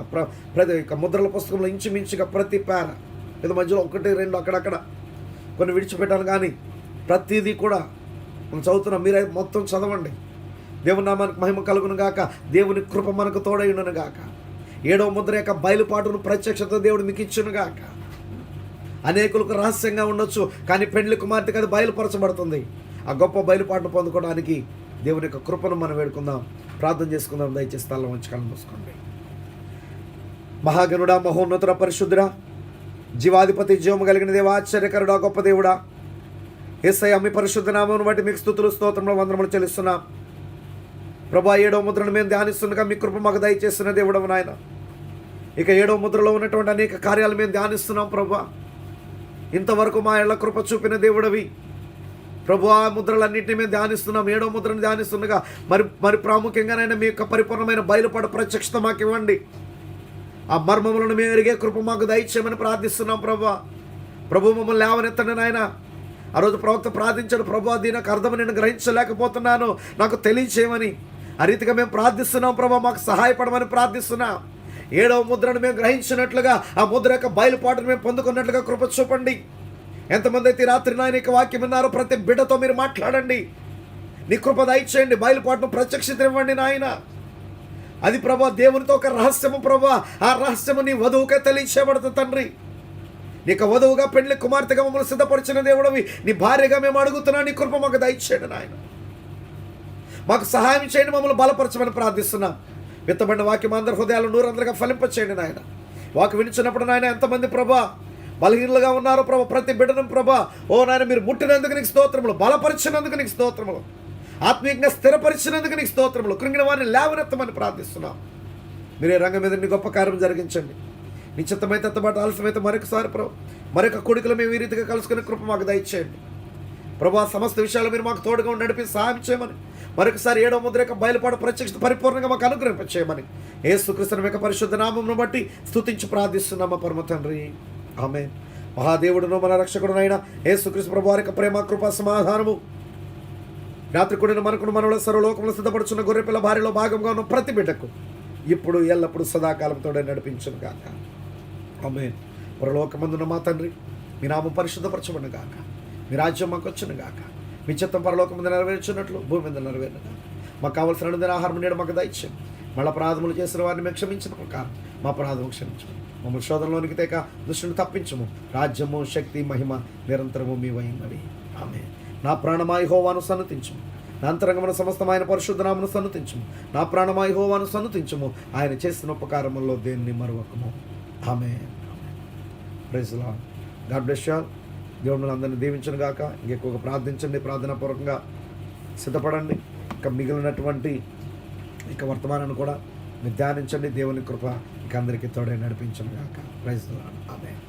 ప్రతి ముద్రల పుస్తకంలో ఇంచుమించుగా ప్రతి పార, ఇది మధ్యలో 1, 2 అక్కడక్కడ కొన్ని విడిచిపెట్టాను, కానీ ప్రతిదీ కూడా మనం చదువుతున్నాం. మీరే మొత్తం చదవండి. దేవుని నామానికి మహిమ కలుగును గాక. దేవుని కృప మనకు తోడైండును గాక. 7వ ముద్ర యొక్క బయలుపాటును ప్రత్యక్షత దేవుడు మీకు ఇచ్చును గాక. అనేకులకు రహస్యంగా ఉండొచ్చు, కానీ పెండ్లి కుమార్తెకి అది బయలుపరచబడుతుంది. ఆ గొప్ప బయలుపాటును పొందుకోవడానికి దేవుని యొక్క కృపను మనం వేడుకుందాం, ప్రార్థన చేసుకుందాం. దయచేసి స్థలం ఉంచి కళ్ళు మూసుకోండి. మహాగణుడా, మహోన్నతుడ, పరిశుద్ధుడా, జీవాధిపతి, జీవము కలిగిన దేవా, ఆశ్చర్యకరుడా, గొప్ప దేవుడా, యేసయ్య మీ పరిశుద్ధ నామమును బట్టి మీకు స్తుతులు స్తోత్రములు వందనములు చెల్లిస్తున్నాం. ప్రభా, 7వ ముద్రను మేము ధ్యానిస్తుండగా మీ కృప మాకు దయచేసిన దేవుడవు నాయన. ఇక 7వ ముద్రలో ఉన్నటువంటి అనేక కార్యాలు మేము ధ్యానిస్తున్నాం ప్రభా. ఇంతవరకు మా ఇళ్ల కృప చూపిన దేవుడవి ప్రభు. ఆ ముద్రలన్నింటినీ మేము ధ్యానిస్తున్నాం. 7వ ముద్రను ధ్యానిస్తుండగా మరి ప్రాముఖ్యంగానైనా మీ యొక్క పరిపూర్ణమైన బయలుపాటు ప్రత్యక్షత మాకు ఇవ్వండి. ఆ మర్మములను మేము ఎరిగే కృప మాకు దయచేయమని ప్రార్థిస్తున్నాం ప్రభా. ప్రభు మమ్మల్ని లేవనెత్తండి నాయన. ఆ రోజు ప్రవక్త ప్రార్థించాడు, ప్రభా దీని నాకు అర్థం నేను గ్రహించలేకపోతున్నాను, నాకు తెలియచేయమని. ఆ రీతిగా మేము ప్రార్థిస్తున్నాం ప్రభా, మాకు సహాయపడమని ప్రార్థిస్తున్నాం. 7వ ముద్రను మేము గ్రహించినట్లుగా ఆ ముద్ర యొక్క బయలుపాటును మేము పొందుకున్నట్లుగా కృప చూపండి. ఎంతమంది అయితే రాత్రి నాయన యొక్క వాక్యం విన్నారో ప్రతి బిడ్డతో మీరు మాట్లాడండి. నీ కృప దయచేయండి, బయలుపాటును ప్రత్యక్షత ఇవ్వండి నాయన. అది ప్రభా దేవునితో ఒక రహస్యము ప్రభా, ఆ రహస్యము నీ వధువుకే తెలియచేయబడుతుంది తండ్రి. నీకు వధువుగా పెళ్లి కుమార్తెగా మమ్మల్ని సిద్ధపరిచిన దేవుడివి, నీ భార్యగా మేము అడుగుతున్నాం. నీ కృప మాకు దయచేయండి నాయన. మాకు సహాయం చేయండి, మమ్మల్ని బలపరచమని ప్రార్థిస్తున్నాం. విత్తబడిన వాక్యం అందరి హృదయాలు నూరందరిగా ఫలింపచేయండి నాయన. వాక్యం వినిచినప్పుడు నాయన ఎంతమంది ప్రభా బలహీనులుగా ఉన్నారో ప్రభా, ప్రతి బిడ్డను ప్రభా ఓ నాయన మీరు ముట్టినందుకు నీకు స్తోత్రములు, బలపరిచినందుకు నీకు స్తోత్రములు, ఆత్మీయంగా స్థిరపరిచినందుకు నీకు స్తోత్రములు. కృంగిన వారిని లేవనెత్తమని ప్రార్థిస్తున్నాం. మీరే రంగం మీద నీ గొప్ప కార్యం జరిగించండి. నీ చిత్తమైతే ఎత్తబాటు ఆలస్యమైతే మరొకసారి ప్రభు మరొక కొడుకులు మేము ఈ రీతిగా కలుసుకునే కృప మాకు దయచేయండి ప్రభా. సమస్త విషయాలు మీరు మాకు తోడుగా నడిపి సహాయం చేయమని మరొకసారి 7వ ముద్ర యొక్క బయలుపాటు ప్రత్యక్షత పరిపూర్ణంగా మాకు అనుగ్రహింపచేయమని యేసుక్రీస్తు యొక్క పరిశుద్ధ నామమును బట్టి స్తుతించి ప్రార్థిస్తున్నామా పరమ తండ్రి, ఆమేన్. మహాదేవుడును మన రక్షకుడునైన యేసుక్రీస్తు ప్రభు వారి యొక్క ప్రేమ కృప సమాధానము రాత్రి కూడిన మనకును మనలో సర్వలోకములు సిద్ధపడుచున్న గొర్రెపిల్ల భార్యలో భాగంగా ఉన్న ప్రతి బిడ్డకు ఇప్పుడు ఎల్లప్పుడు సదాకాలంతో నడిపించును గాక, ఆమేన్. పరలోకమందున్న మా తండ్రి, మీ నామం పరిశుద్ధపరచబడును గాక, మీ రాజ్యం మాకు వచ్చును గాక, మీ చిత్తం పరలోకం మీద నెరవేర్చున్నట్లు భూమి మీద నెరవేరును గాక. మాకు కావలసిన అనుదిన ఆహారం నేడు మాకు దయచేయండి. మళ్ళీ అపరాధములు చేసిన వారిని మేము క్షమించిన ప్రకారం మా అపరాధము క్షమించము. మమ్మల్ని శోధనలోనికి తేక దుష్టుని తప్పించము. రాజ్యము శక్తి మహిమ నిరంతరము మీ వైనవి, ఆమేన్. నా ప్రాణమా యెహోవాను సన్నుతించుము, నా అంతరంగమున సమస్తమైన పరిశుద్ధ నామమును సన్నుతించుము. నా ప్రాణమా యెహోవాను సన్నుతించుము, ఆయన చేసిన ఉపకారముల్లో దేన్ని మరొకము, ఆమేన్. Praise the lord. God bless you all. దేవుడు అందరినీ దీవించను గాక. ఇంకెక్కువగా ప్రార్థించండి, ప్రార్థనాపూర్వకంగా సిద్ధపడండి. ఇంకా మిగిలినటువంటి ఇక వర్తమానాన్ని కూడా మీరు ధ్యానించండి. దేవుని కృప ఇక అందరికీ తోడే నడిపించను గాక. Praise the lord. ఆమేన్.